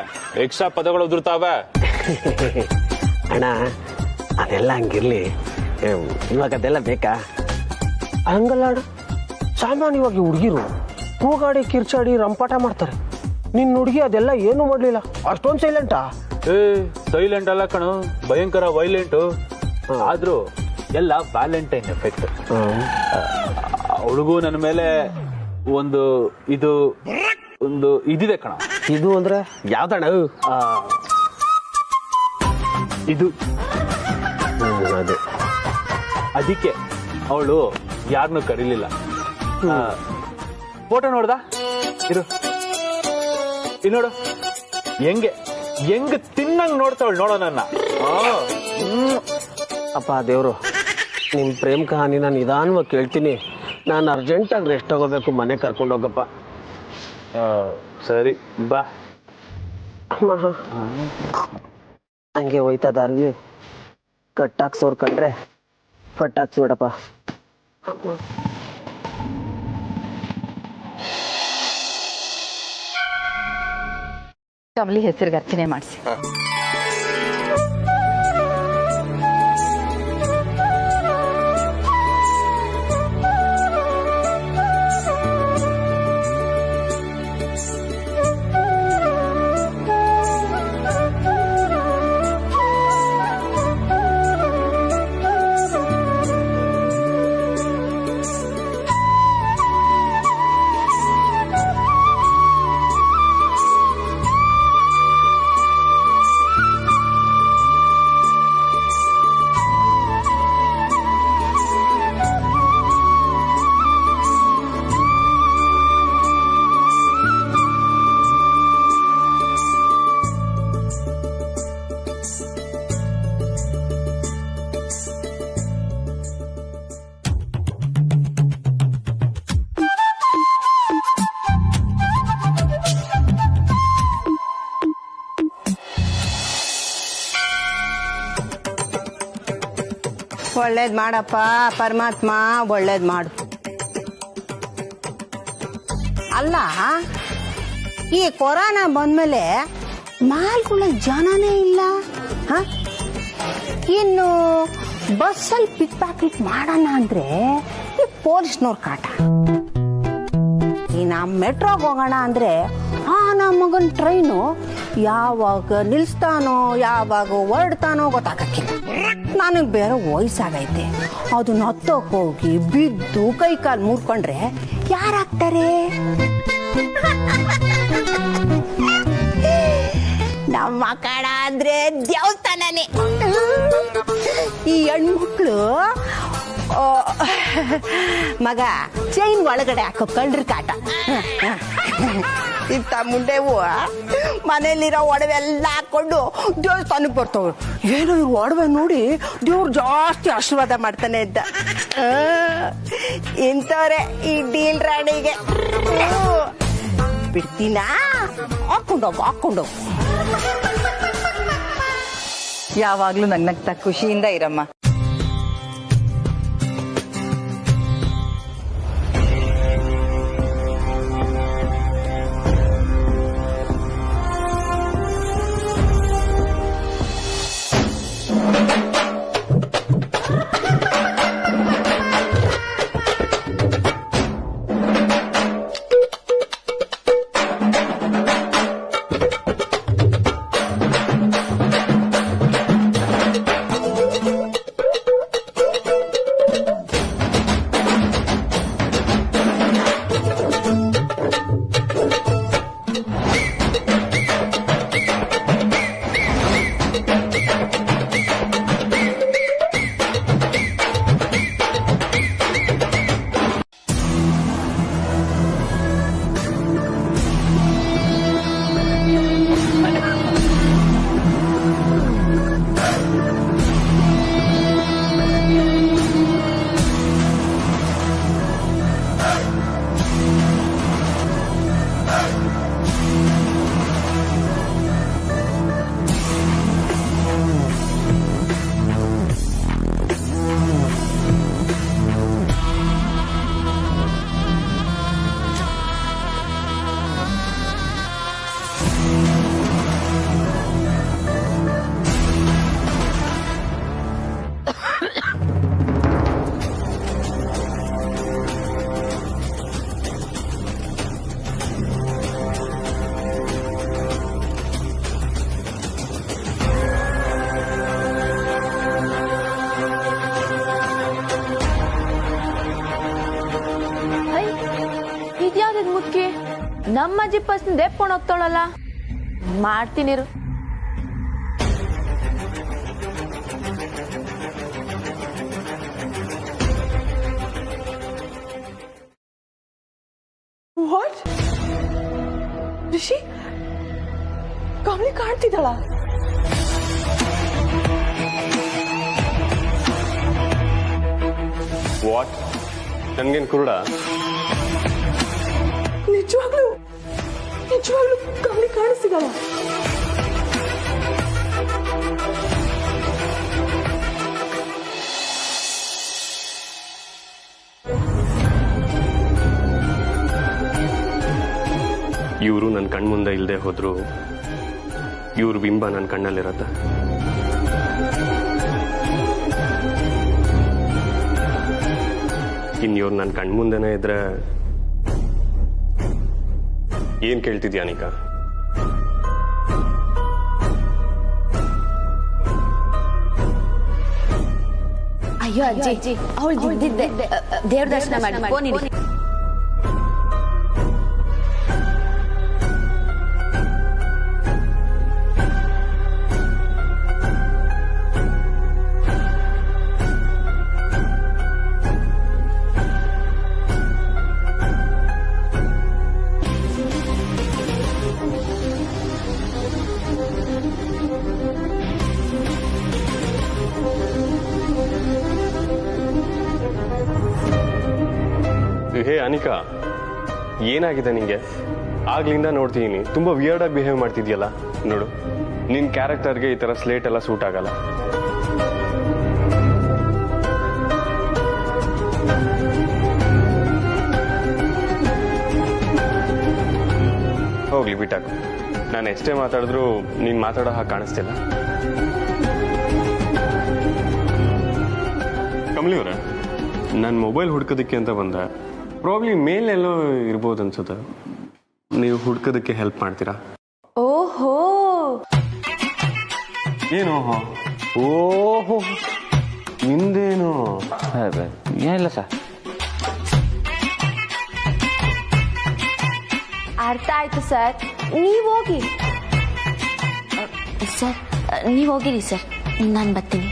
ಎಕ್ಸ್ಟ್ರಾ ಪದಗಳು ಉದುರ್ತಾವ? ಅಣ್ಣ ಅದೆಲ್ಲ ಹಂಗಿರ್ಲಿ, ಇವಾಗ ಅದೆಲ್ಲ ಬೇಕಾ? ಹಂಗಲ್ಲ ಅಣ್ಣ, ಸಾಮಾನ್ಯವಾಗಿ ಹುಡುಗಿರು ಕೂಗಾಡಿ ಕಿರ್ಚಾಡಿ ರಂಪಾಟ ಮಾಡ್ತಾರೆ. ನಿನ್ ಹುಡುಗಿ ಅದೆಲ್ಲ ಏನು ಮಾಡ್ಲಿಲ್ಲ, ಅಷ್ಟೊಂದು ಸೈಲೆಂಟಾ? ಸೈಲೆಂಟ್ ಅಲ್ಲ ಕಣು, ಭಯಂಕರ ವೈಲೆಂಟು. ಆದ್ರೂ ಎಲ್ಲ ವ್ಯಾಲೆಂಟೈನ್ ಎಫೆಕ್ಟ್. ಅವಳಿಗೂ ನನ್ನ ಮೇಲೆ ಒಂದು ಇದಿದೆ ಕಣ. ಇದು ಅಂದ್ರೆ ಯಾವ್ದಣ್ಣ? ಇದು ಅದೇ. ಅದಕ್ಕೆ ಅವಳು ಯಾರನ್ನೂ ಕರೀಲಿಲ್ಲ. ಫೋಟೋ ನೋಡ್ದ ಇರು, ಇಲ್ಲಿ ನೋಡು, ಹೆಂಗ್ ತಿನ್ನಂಗ್ ನೋಡ್ತಾವಳು ನೋಡೋ ನನ್ನ. ಅಪ್ಪ ದೇವ್ರು, ನಿಮ್ ಪ್ರೇಮ್ ಕಹಾನಿ ನಾನು ನಿಧಾನವಾಗಿ ಕೇಳ್ತೀನಿ. ನಾನು ಅರ್ಜೆಂಟಾಗಿ ರೆಸ್ಟ್ ತಗೋಬೇಕು, ಮನೆ ಕರ್ಕೊಂಡು ಹೋಗಪ್ಪ. ಸರಿ ಬಾ. ಹಂಗೆ ಹೋಯ್ತದಾರ್ವಿ ಕಟ್ಟಾಕ್ಸೋರ್ ಕಂಡ್ರೆ ಪಟ್ಟಾಕ್ಸ್ಬಿಡಪ್ಪ. ಕಮಲಿ ಹೆಸರಿಗೆ ಅರ್ಚನೆ ಮಾಡಿಸಿ. ಒಳ್ಳೇದ್ ಮಾಡಪ್ಪ ಪರಮಾತ್ಮ, ಒಳ್ಳೇದ್ ಮಾಡು. ಅಲ್ಲ, ಈ ಕೊರೋನಾ ಬಂದ್ಮೇಲೆ ಮಾಲ್ಗಳ ಜನನೇ ಇಲ್ಲ. ಇನ್ನು ಬಸ್ಸಲ್ಲಿ ಪಿಕ್ ಪ್ಯಾಕೆಟ್ ಮಾಡೋಣ ಅಂದ್ರೆ ಈ ಪೊಲೀಸ್ನವ್ರ ಕಾಟ. ಈ ನಮ್ಮ ಮೆಟ್ರೋಗೆ ಹೋಗೋಣ ಅಂದ್ರೆ ನಮ್ಮ ಮಗನ ಟ್ರೈನು ಯಾವಾಗ ನಿಲ್ಸ್ತಾನೋ ಯಾವಾಗ ಹೊರಡ್ತಾನೋ ಗೊತ್ತಾಗಕ್ಕಿಲ್ಲ. ನನಗೆ ಬೇರೆ ವಯಸ್ಸಾಗೈತೆ, ಅದನ್ನ ಹತ್ತೋಕ್ ಹೋಗಿ ಬಿದ್ದು ಕೈ ಕಾಲು ಮುರ್ಕೊಂಡ್ರೆ ಯಾರಾಗ್ತಾರೆ? ನಮ್ಮ ಕಡ ಅಂದ್ರೆ ದೇವಸ್ಥಾನನೇ. ಈ ಹೆಣ್ಮಕ್ಳು ಮಗ ಚೈನ್ ಒಳಗಡೆ ಹಾಕೋ ಕಳ್ರ ಕಾಟ. ಇಂಥ ಮುಂಡೆ ಹೂವ ಮನೇಲಿರೋ ಒಡವೆ ಎಲ್ಲ ಹಾಕೊಂಡು ದೇವಸ್ಥಾನಕ್ಕೆ ಬರ್ತವ್ರು. ಏನೋ ಇವ್ರು ಒಡವೆ ನೋಡಿ ದೇವ್ರು ಜಾಸ್ತಿ ಆಶೀರ್ವಾದ ಮಾಡ್ತಾನೆ ಇದ್ದ. ಇಂಥವ್ರೆ ಈ ಡೀಲ್ ರಾಣಿಗೆ. ಬಿಡ್ತೀನ? ಹಾಕೊಂಡೋಗು. ಯಾವಾಗ್ಲೂ ನಗ್ನಗ್ತಾ ಖುಷಿಯಿಂದ ಇರಮ್ಮ. ನಮ್ಮ ಅಜ್ಜಿ ಫಸ್ಟ್ ದೆಪ್ಕೊಂಡು ಹೋಗ್ತಾಳಲ್ಲ, ಮಾಡ್ತೀನಿರು. ವಾಟ್ ರಿಷಿ, ಕಮಲಿ ಕಾಣ್ತಿದ್ದಾಳ? ವಾಟ್? ನನ್ಗೇನ್ ಕುರುಡ? ನಿಜವಾಗ್ಲೂ ಕಮಲಿ ಕಾಣಿಸ್ತಿದ್ದಾಳ? ಇವರು ನನ್ನ ಕಣ್ಮುಂದೆ ಇಲ್ಲದೆ ಹೋದ್ರು ಇವ್ರ ಬಿಂಬ ನನ್ನ ಕಣ್ಣಲ್ಲಿರತ್ತ. ಇವ್ರು ನನ್ನ ಕಣ್ಮುಂದೆನೇ ಇದ್ರೆ ಏನ್ ಕೇಳ್ತಿದ್ಯಾ ಅನಿಕಾ? ಅಯ್ಯೋ ಅಜ್ಜಿ, ಅವಳು ದುಡ್ಡಿದ್ದೆ, ದೇವ್ರ ದರ್ಶನ ಮಾಡಿ ಫೋನ್ ಇಡಿ. ಹೇ ಅನಿಕಾ, ಏನಾಗಿದೆ ನಿಂಗೆ? ಆಗ್ಲಿಂದ ನೋಡ್ತೀನಿ ತುಂಬಾ ವಿಯರ್ಡ್ ಆಗಿ ಬಿಹೇವ್ ಮಾಡ್ತಿದ್ಯಲ್ಲ. ನೋಡು, ನಿನ್ ಕ್ಯಾರೆಕ್ಟರ್ಗೆ ಈ ತರ ಸ್ಲೇಟ್ ಎಲ್ಲ ಸೂಟ್ ಆಗಲ್ಲ. ಹೋಗ್ಲಿ ಬಿಟ್ಟಾಕು. ನಾನು ಎಷ್ಟೇ ಮಾತಾಡಿದ್ರು ನೀನ್ ಮಾತಾಡೋ ಹಾಗೆ ಕಾಣಿಸ್ತಿಲ್ಲ. ಕಮಲಿ ಅವರೇ, ನನ್ನ ಮೊಬೈಲ್ ಹುಡ್ಕೋದಕ್ಕೆ ಅಂತ ಬಂದ. ಪ್ರಾಬ್ಲಿ ಮೇಲೆಲ್ಲೋ ಇರ್ಬೋದು ಅನ್ಸುತ್ತೆ. ನೀವು ಹುಡ್ಕೋದಕ್ಕೆ ಹೆಲ್ಪ್ ಮಾಡ್ತೀರಾ? ಓಹೋ, ಏನು ಓಹೋ, ನಿಂದೇನು? ಏನಿಲ್ಲ ಸರ್. ಅರ್ಥ ಆಯ್ತು ಸರ್. ನೀವ್ ಹೋಗಿ ಸರ್, ನೀವು ಹೋಗಿರಿ ಸರ್, ನಾನು ಬರ್ತೀನಿ.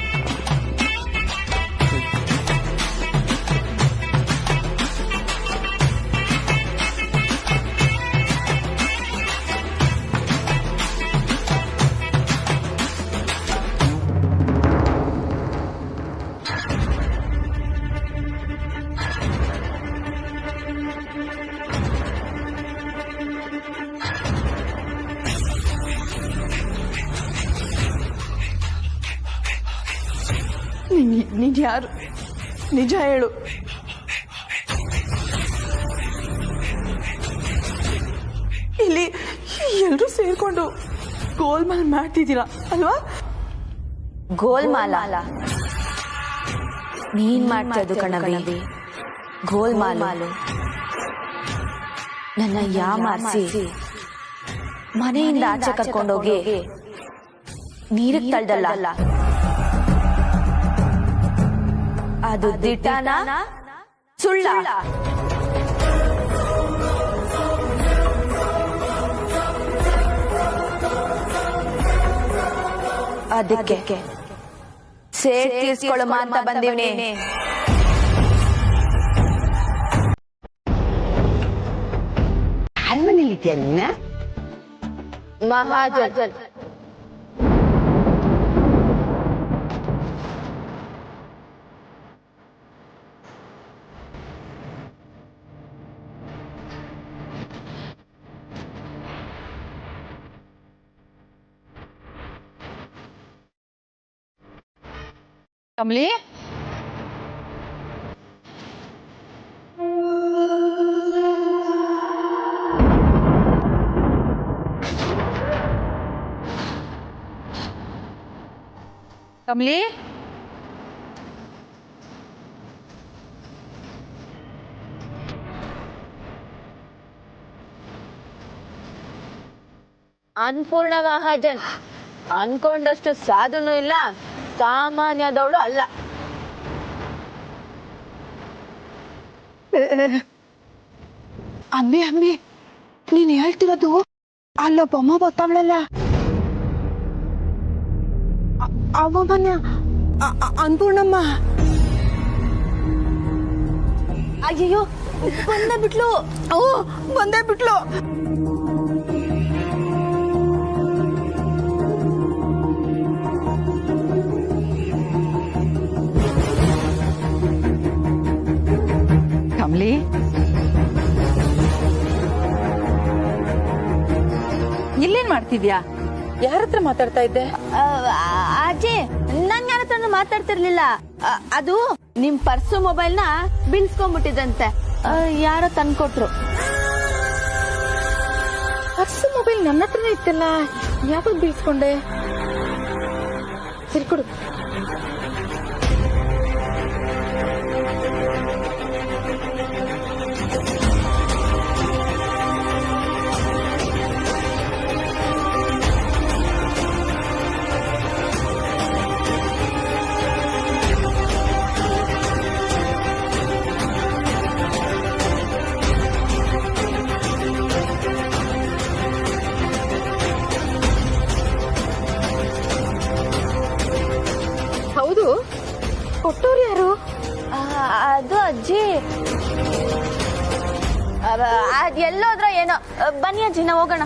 ನೀನ್ ಯಾರು? ನಿಜ ಹೇಳು. ಇಲ್ಲಿ ಎಲ್ರೂ ಸೇರ್ಕೊಂಡು ಗೋಲ್ಮಾಲ್ ಮಾಡ್ತಿದ್ದೀರಾ ಅಲ್ವಾ? ಗೋಲ್ಮಾಲ ನೀನ್ ಮಾಡ್ತದ್ದು ಕಣವಿ. ಗೋಲ್ಮಾಲು ನನ್ನ ಯಾಮಾರಿಸಿ ಮನೆಯಿಂದ ಆಚೆ ಕರ್ಕೊಂಡೋಗಿ ನೀರಿಗೆ ತಳ್ದಲ್ಲ. ಅದು ದಿಟಾನ ಸುಳ್ಳ? ಅದಕ್ಕೆ ಸೇಡ್ ತೀರ್ಸ್ಕೊಳ್ಳಮ್ಮ ಅಂತ ಬಂದಿವ್ನಿ. ಅನ್ಮನೇಲಿದ್ಯಾ ನಿನ್ನ? ಮಹಾಜನ್ ಕಮಲಿ, ಕಮಲಿ, ಅನ್ಪೂರ್ಣ ಮಹಾಜನ್ ಅನ್ಕೊಂಡಷ್ಟು ಸಾಧನೂ ಇಲ್ಲ, ಸಾಮಾನ್ಯದವಳು ಅಲ್ಲ. ಅಂಬಿ ನೀನ್ ಹೇಳ್ತಿರೋದು ಅಲ್ಲೊಬ್ಬ ಅಮ್ಮ ಬರ್ತಾವಳಲ್ಲ ಅವಮ್ಮನ ಅನ್ಪೂರ್ಣಮ್ಮ. ಅಯ್ಯೋ ಬಂದೇ ಬಿಟ್ಲು. ಬಂದೇ ಬಿಟ್ಲು. ಕಮಲಿ, ಇಲ್ಲೇನ್ ಮಾಡ್ತಿದ್ಯಾ? ಯಾರ ಹತ್ರ ಮಾತಾಡ್ತಾ ಇದ್ದೆ? ಅಜ್ಜಿ ನನ್ ಯಾರ ಹತ್ರನು ಮಾತಾಡ್ತಿರ್ಲಿಲ್ಲ. ಅದು ನಿಮ್ ಪರ್ಸು ಮೊಬೈಲ್ ನ ಬೀಳ್ಸ್ಕೊಂಡ್ಬಿಟ್ಟಿದಂತೆ, ಯಾರೋ ತಂದ್ಕೊಟ್ರು. ಪರ್ಸು ಮೊಬೈಲ್ ನನ್ನ ಹತ್ರನೇ ಇತ್ತಲ್ಲ, ಯಾವಾಗ ಬೀಳ್ಸ್ಕೊಂಡೆ? ಸರಿ ಕೊಡು. ಹೌದು, ಕೊಟ್ಟವ್ರು ಯಾರು? ಅದು ಅಜ್ಜಿ ಅದ್ ಎಲ್ಲೋದ್ರ ಏನೋ. ಬನ್ನಿ ಅಜ್ಜಿ ನಾವು ಹೋಗೋಣ.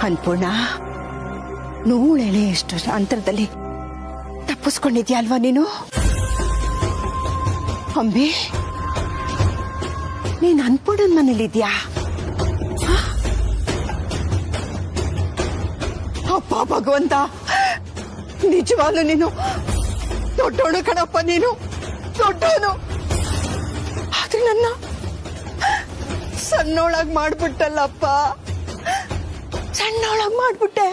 ಅನ್ಪೂರ್ಣ, ನೂಳೆಳೆ ಎಷ್ಟು ಅಂತರದಲ್ಲಿ ತಪ್ಪಿಸ್ಕೊಂಡಿದ್ಯಾ ಅಲ್ವಾ ನೀನು? ಅಂಬಿ, ನೀನ್ ಅನ್ಪೂರ್ಣನ್ ಮನೇಲಿದ್ಯಾ? ಅಪ್ಪ ಭಗವಂತ, ನಿಜವಾಗ್ಲೂ ನೀನು ದೊಡ್ಡವನು ಕಣಪ್ಪ, ನೀನು ದೊಡ್ಡವನು. ಆದ್ರೆ ನನ್ನ ಸಣ್ಣೊಳಗ್ ಮಾಡ್ಬಿಟ್ಟಲ್ಲಪ್ಪ, ಸಣ್ಣೊಳಗ್ ಮಾಡ್ಬಿಟ್ಟೆ.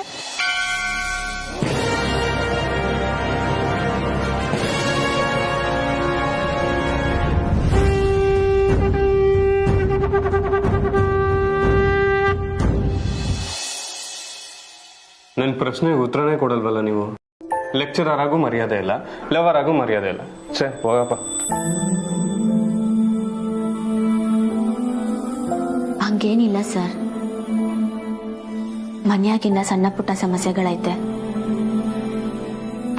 ನನ್ನ ಪ್ರಶ್ನೆಗೆ ಉತ್ತರನೇ ಕೊಡಲ್ವಲ್ಲ ನೀವು. ಲೆಕ್ಚರರ್ ಆಗು ಮರ್ಯಾದೆ ಇಲ್ಲ, ಲವರ್ ಆಗು ಮರ್ಯಾದೆ ಇಲ್ಲ. ಛೇ, ಹೋಗಪ್ಪ. ಹಂಗೇನಿಲ್ಲ ಸರ್, ಮನ್ಯಾಗಿನ್ನ ಸಣ್ಣ ಪುಟ್ಟ ಸಮಸ್ಯೆಗಳೈತೆ,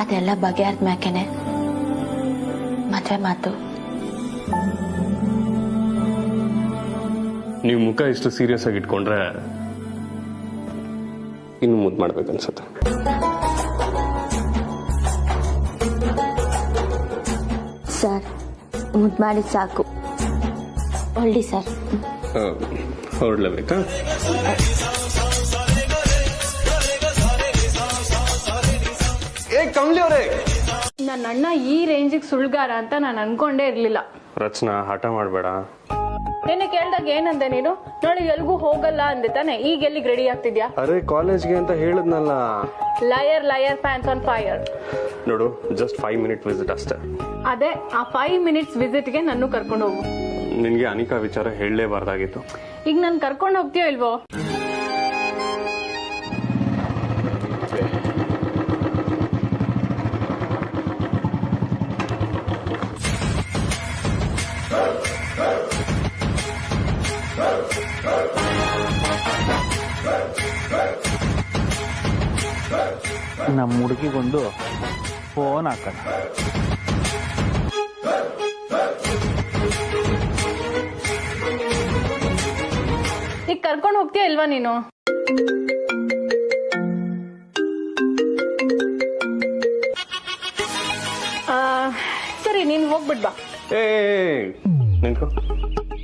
ಅದೆಲ್ಲ ಬಗೆಹರ್ದ ಮ್ಯಾಕೆನೆ ಮದ್ವೆ ಮಾತು. ನೀವು ಮುಖ ಇಷ್ಟು ಸೀರಿಯಸ್ ಆಗಿ ಇಟ್ಕೊಂಡ್ರೆ ಇನ್ನು ಮುದ್ದು ಮಾಡ್ಬೇಕನ್ಸುತ್ತೆ. ಸರ್, ಮುದ್ದು ಮಾಡಿ ಸಾಕು, ಹೊರಡಿ ಸರ್. ಹೊರಡ್ಲೇಬೇಕಾ? ಕಮಲಿ ಅವರೇ, ನನ್ನ ಅಣ್ಣ ಈ ರೇಂಜಿಗೆ ಸುಳ್ಗಾರ ಅಂತ ನಾನು ಅನ್ಕೊಂಡೇ ಇರ್ಲಿಲ್ಲ. ರಚನಾ, ಹಠ ಮಾಡಬೇಡ. ನಿನ್ನೆ ಕೇಳ್ದಾಗ ಏನಂದೆ ನೀನು? ನಾಳೆ ಎಲ್ಗೂ ಹೋಗಲ್ಲ ಅಂದೆ ತಾನೆ, ಈಗ ಎಲ್ಲಿಗೆ ರೆಡಿ ಆಗ್ತಿದ್ಯಾ? ಅರೆ, ಕಾಲೇಜ್ಗೆ ಅಂತ ಹೇಳಿದ್ನಲ್ಲ. Lawyer lawyer fans on fire. ನೋಡು, ಜಸ್ಟ್ 5 ಮಿನಿಟ್ ವಿಸಿಟ್ ಅಷ್ಟೇ. ಅದೇ ಆ 5 ಮಿನಿಟ್ಸ್ ವಿಸಿಟ್ಗೆ ನಾನು ಕರ್ಕೊಂಡು ಹೋಗು. ನಿನ್ಗೆ ಅನಿಕಾ ವಿಚಾರ ಹೇಳಲೇಬಾರ್ದಾಗಿತ್ತು. ಈಗ ನಾನು ಕರ್ಕೊಂಡು ಹೋಗ್ತೀಯೋ ಇಲ್ವೋ? ನಮ್ಮ ಹುಡುಗಿಗೊಂದು ಫೋನ್ ಹಾಕೋಣ. ಈಗ ಕರ್ಕೊಂಡು ಹೋಗ್ತೀಯ ಇಲ್ವಾ ನೀನು? ನೀನ್ ಹೋಗ್ಬಿಟ್ ಬಾ. ಏ ನಿಂತ್ಕೊ.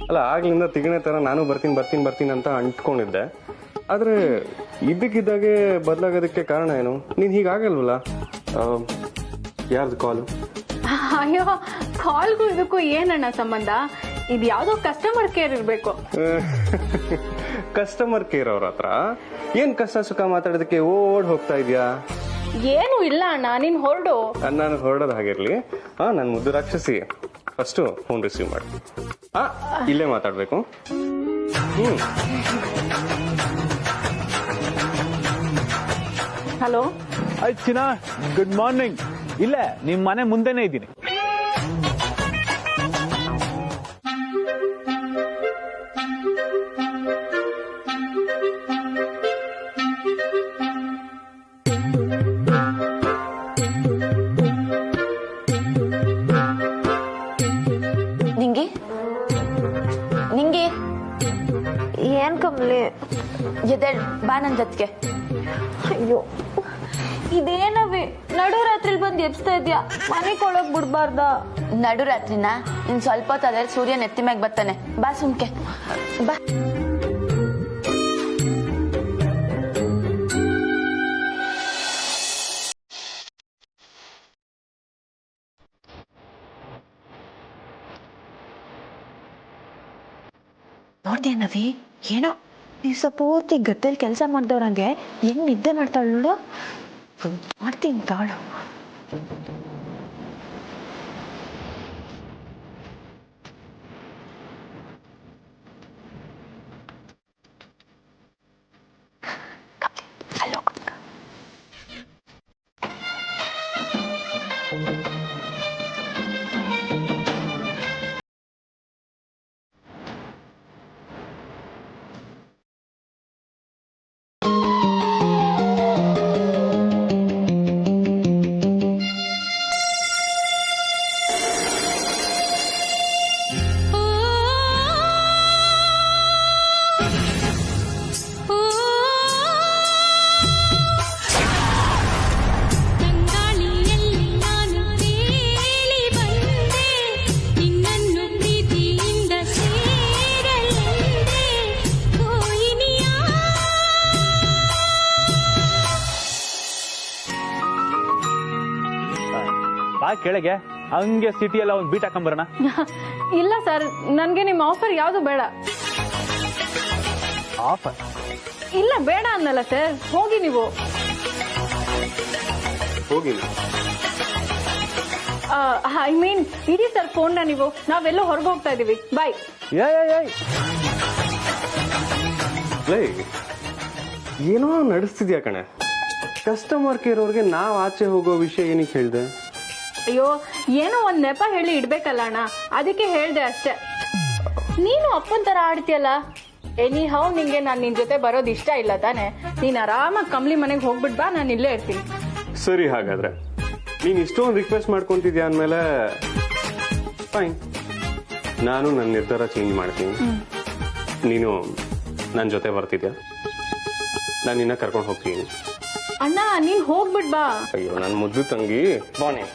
ಅಲ್ಲ ಆಗ್ಲಿಂದ ತಿಗಣೆ ತರ ನಾನು ಬರ್ತೀನಿ ಅಂತ ಅಂಟ್ಕೊಂಡಿದ್ದೆ. ಆದ್ರೆ ಇದ್ದಕ್ಕಿದ್ದಾಗೆ ಬದಲಾಗೋದಕ್ಕೆ ಕಾರಣ ಏನು? ನೀನ್ ಹೀಗಾಗಲ್ವಲ್ಲ. ಯಾರ್ದು ಕಾಲು? ಅಯ್ಯೋ, ಕಾಲ್ಗೂ ಇದಕ್ಕೂ ಏನಣ್ಣ ಸಂಬಂಧ? ಇದು ಯಾವ್ದೋ ಕಸ್ಟಮರ್ ಕೇರ್ ಇರ್ಬೇಕು. ಕಸ್ಟಮರ್ ಕೇರ್ ಅವ್ರ ಹತ್ರ ಏನ್ ಕಷ್ಟ ಸುಖ ಮಾತಾಡೋದಕ್ಕೆ ಓಡ್ ಹೋಗ್ತಾ ಇದ್ಯಾ? ಏನು ಇಲ್ಲ ಅಣ್ಣ, ನೀನ್ ಹೊರಡು. ನಾನು ಹೊರಡೋದು ಹಾಗಿರ್ಲಿ. ನನ್ ಮುದ್ದು ರಾಕ್ಷಸಿ, ಫಸ್ಟ್ ಫೋನ್ ರಿಸೀವ್ ಮಾಡಿ. ಇಲ್ಲೇ ಮಾತಾಡ್ಬೇಕು. ಹಲೋ. ಚಿನ್ನ, ಗುಡ್ ಮಾರ್ನಿಂಗ್. ಇಲ್ಲ, ನಿಮ್ ಮನೆ ಮುಂದೆನೆ ಇದ್ದೀನಿ. ನಿಂಗೆ ಏನ್ ಕಮ್ಲಿ? ಎದ್ದೇಳ್ ಬಾ ನನ್ ಜೊತೆಗೆ. ಅಯ್ಯೋ, ಇದೇನವಿ ನಡು ರಾತ್ರಿ ಬಂದು ಎಬ್ಸ್ತಾ ಇದ್ಯಾ? ಮನೆಗೆ ಒಳಗ್ ಬಿಡ್ಬಾರ್ದ? ನಡು ರಾತ್ರಿನ ಇನ್ ಸ್ವಲ್ಪ ಹೊತ್ತಾದ್ರೆ ಸೂರ್ಯ ನೆತ್ತಿ ಮ್ಯಾಗ ಬರ್ತಾನೆ. ಬಾ ಸುಮ್ಕೆ ಬಾ. ನೋಡ್ದೆ ನವಿ, ಏನೋ ದಿವಸ ಪೂರ್ತಿ ಗದ್ದೆಲಿ ಕೆಲಸ ಮಾಡ್ದವ್ರಂಗೆ ಹೆಂಗ್ ನಿದ್ದೆ ಮಾಡ್ತಾಳು ನೋಡು. ಮಾಡ್ತೀನಿ ತಾಳು. ಹಲೋ. ಬಾ ಕೆಳಗೆ, ಹಂಗೆ ಸಿಟಿ ಎಲ್ಲ ಒಂದು ಬೀಟ್ ಹಾಕೊಂಬರೋಣ. ಇಲ್ಲ ಸರ್, ನನ್ಗೆ ನಿಮ್ ಆಫರ್ ಯಾವ್ದು ಬೇಡ. ಆಫರ್? ಇಲ್ಲ ಬೇಡ ಅನ್ನಲ್ಲ ಸರ್, ಹೋಗಿ ನೀವು. ಹೋಗಿ. I mean ED sir phone ನೀವು. ನಾವೆಲ್ಲೋ ಹೊರಗೆ ಹೋಗ್ತಾ ಇದೀವಿ. ಬಾಯ್. ಏನೋ ನಡೆಸ್ತಿದ್ಯಾ ಕಣೆ. ಕಸ್ಟಮರ್ ಕೇರ್ ಅವ್ರಿಗೆ ನಾವ್ ಆಚೆ ಹೋಗೋ ವಿಷಯ ಏನಕ್ಕೆ ಹೇಳ್ದೆ? ಅಯ್ಯೋ, ಏನೋ ಒಂದ್ ನೆಪ ಹೇಳಿ ಇಡ್ಬೇಕಲ್ಲ ಅಣ್ಣ, ಅದಕ್ಕೆ ಹೇಳ್ದೆ ಅಷ್ಟೇ. ನೀನು ಅಪ್ಪನ್ ತರ ಆಡ್ತೀಯಲ್ಲ. ಎನಿ ಹೌ ನಿಂಗೆ ನಾನ್ ನಿನ್ ಜೊತೆ ಬರೋದ್ ಇಷ್ಟ ಇಲ್ಲ ತಾನೆ? ನೀನ್ ಆರಾಮಾಗಿ ಕಂಬ್ಲಿ ಮನೆಗೆ ಹೋಗ್ಬಿಟ್ ಬಾ, ನಾನು ಇಲ್ಲೇ ಇರ್ತೀನಿ. ಸರಿ, ಹಾಗಾದ್ರೆ ನೀನ್ ಇಷ್ಟೊಂದು ರಿಕ್ವೆಸ್ಟ್ ಮಾಡ್ಕೊಂತಿದ್ಯಾ ಅಂದ್ಮೇಲೆ ಫೈನ್, ನಾನು ನನ್ನ ನಿರ್ಧಾರ ಚೇಂಜ್ ಮಾಡ್ತೀನಿ. ನೀನು ನನ್ನ ಜೊತೆ ಬರ್ತಿದ್ಯಾ? ನಾನು ನಿನ್ನ ಕರ್ಕೊಂಡು ಹೋಗ್ತೀನಿ. ಅಣ್ಣ ನೀನ್ ಹೋಗ್ಬಿಟ್ ಬಾ. ಅಯ್ಯೋ ನನ್ನ ಮುದ್ದು ತಂಗಿ, ಬಾನೆ.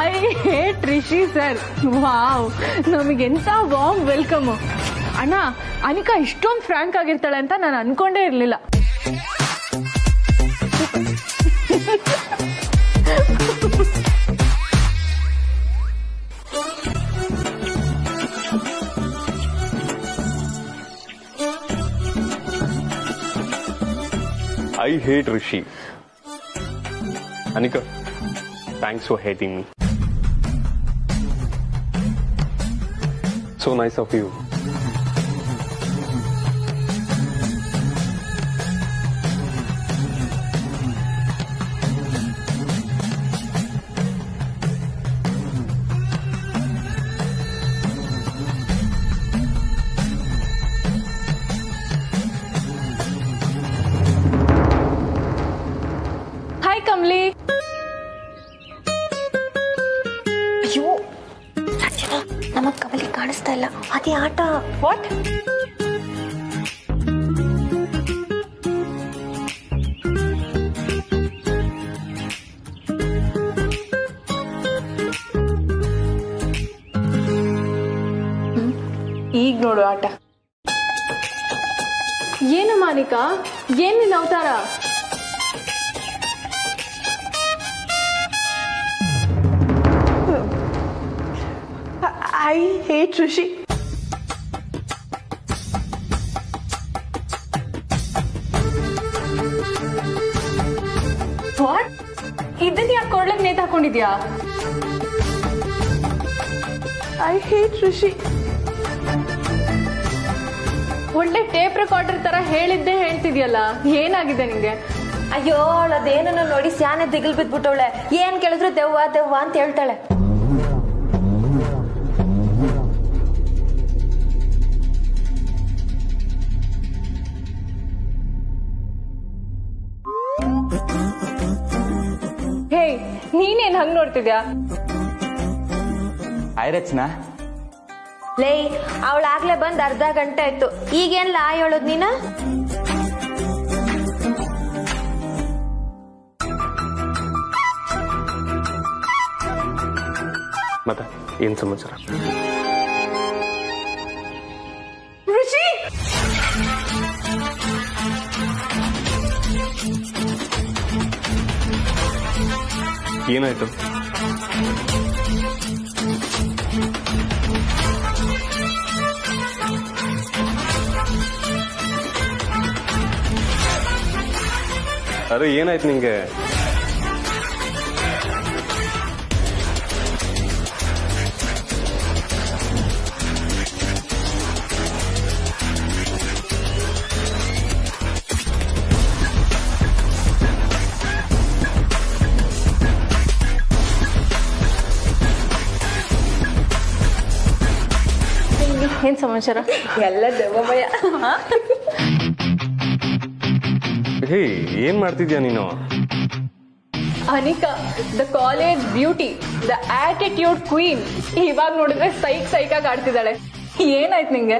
I hate Rishi sir. Wow, ನಮಗೆಂತ ವಾರ್ಮ್ ವೆಲ್ಕಮ್. ಅಣ್ಣ, ಅನಿಕಾ ಇಷ್ಟೊಂದು ಫ್ರಾಂಕ್ ಆಗಿರ್ತಾಳೆ ಅಂತ ನಾನು ಅನ್ಕೊಂಡೇ ಇರ್ಲಿಲ್ಲ. I hate Rishi. Anika, thanks for hating me. So nice of you. Hi Kamli. ಅಯ್ಯೋ ನಮಗ್ ಕಮಲಿ ಕಾಣಿಸ್ತಾ ಇಲ್ಲ, ಅದೇ ಆಟ. ವಾಟ್? ಈಗ ನೋಡು ಆಟ. ಏನು ಮಾನಿಕಾ, ಏನ್ ನಿನ್ನ ಅವತಾರ? I hate Rishi. ವಾಟ್? ಇದನ್ನ ಯಾಕೆ ಕೊಡ್ಲಕ್ ನೇತ್ ಹಾಕೊಂಡಿದ್ಯಾ? I hate Rishi. ಒಳ್ಳೆ ಟೇಪ್ ರೆಕಾರ್ಡರ್ ತರ ಹೇಳಿದ್ದೆ ಹೇಳ್ತಿದ್ಯಲ್ಲ, ಏನಾಗಿದೆ ನಿಂಗೆ? ಅಯ್ಯೋ ಅದೇನನ್ನ ನೋಡಿ ಸ್ಯಾನೆ ದಿಗಿಲ್ ಬಿದ್ಬಿಟ್ಟವಳೆ. ಏನ್ ಕೇಳಿದ್ರು ದೆವ್ವ ದೆವ್ವ ಅಂತ ಹೇಳ್ತಾಳೆ. ಹೇ, ನೀನೇನ್ ಹಂಗ್ ನೋಡ್ತಿದ್ಯಾ? ಹಾಯ್ ರಚನಾ. ಲೇ, ಅವಳಾಗ್ಲೇ ಬಂದ್ ಅರ್ಧ ಗಂಟೆ ಆಯ್ತು, ಈಗೇನ್ ಲಾ ಹೇಳೋದ್ ನೀನ? ಮತ್ತೆ ಏನ್ ಸಮಾಚಾರ? ಋಷಿ, ಏನಾಯ್ತು? ಅರೆ ಏನಾಯ್ತು ನಿಂಗೆ? ಏನ್ ಸಮಾಚಾರ? ಎಲ್ಲ ದೆವ್ವಮಯ. ಹೇ, ಏನ್ ಮಾಡ್ತಿದ್ಯಾ ನೀನು? Anika, the college beauty, the attitude queen, ಇವಾಗ ನೋಡಿದ್ರೆ ಸೈಕ್ ಆಗಿ ಆಡ್ತಿದ್ದಾಳೆ. ಏನಾಯ್ತು ನಿಂಗೆ?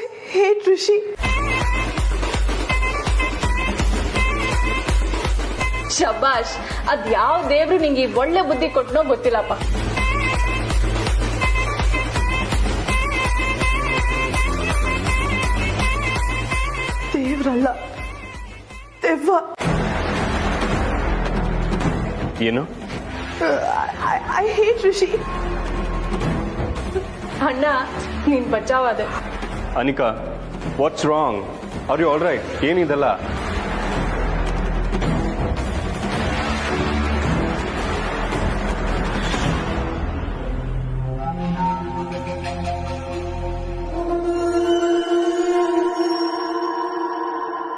I hate Rishi. ಶಬಾಷ್, ಅದ್ ಯಾವ ದೇವ್ರು ನಿಂಗೆ ಒಳ್ಳೆ ಬುದ್ಧಿ ಕೊಟ್ನೋ ಗೊತ್ತಿಲ್ಲಪ್ಪ. ದೇವ್ರಲ್ಲ, ದೆವ್ವ. ಏನು? I hate Rishi. ಅಣ್ಣ, ನೀನ್ ಬಚಾವಾದೆ. Anika, what's wrong? Are you all right? ಏನಿದೆಲ್ಲ?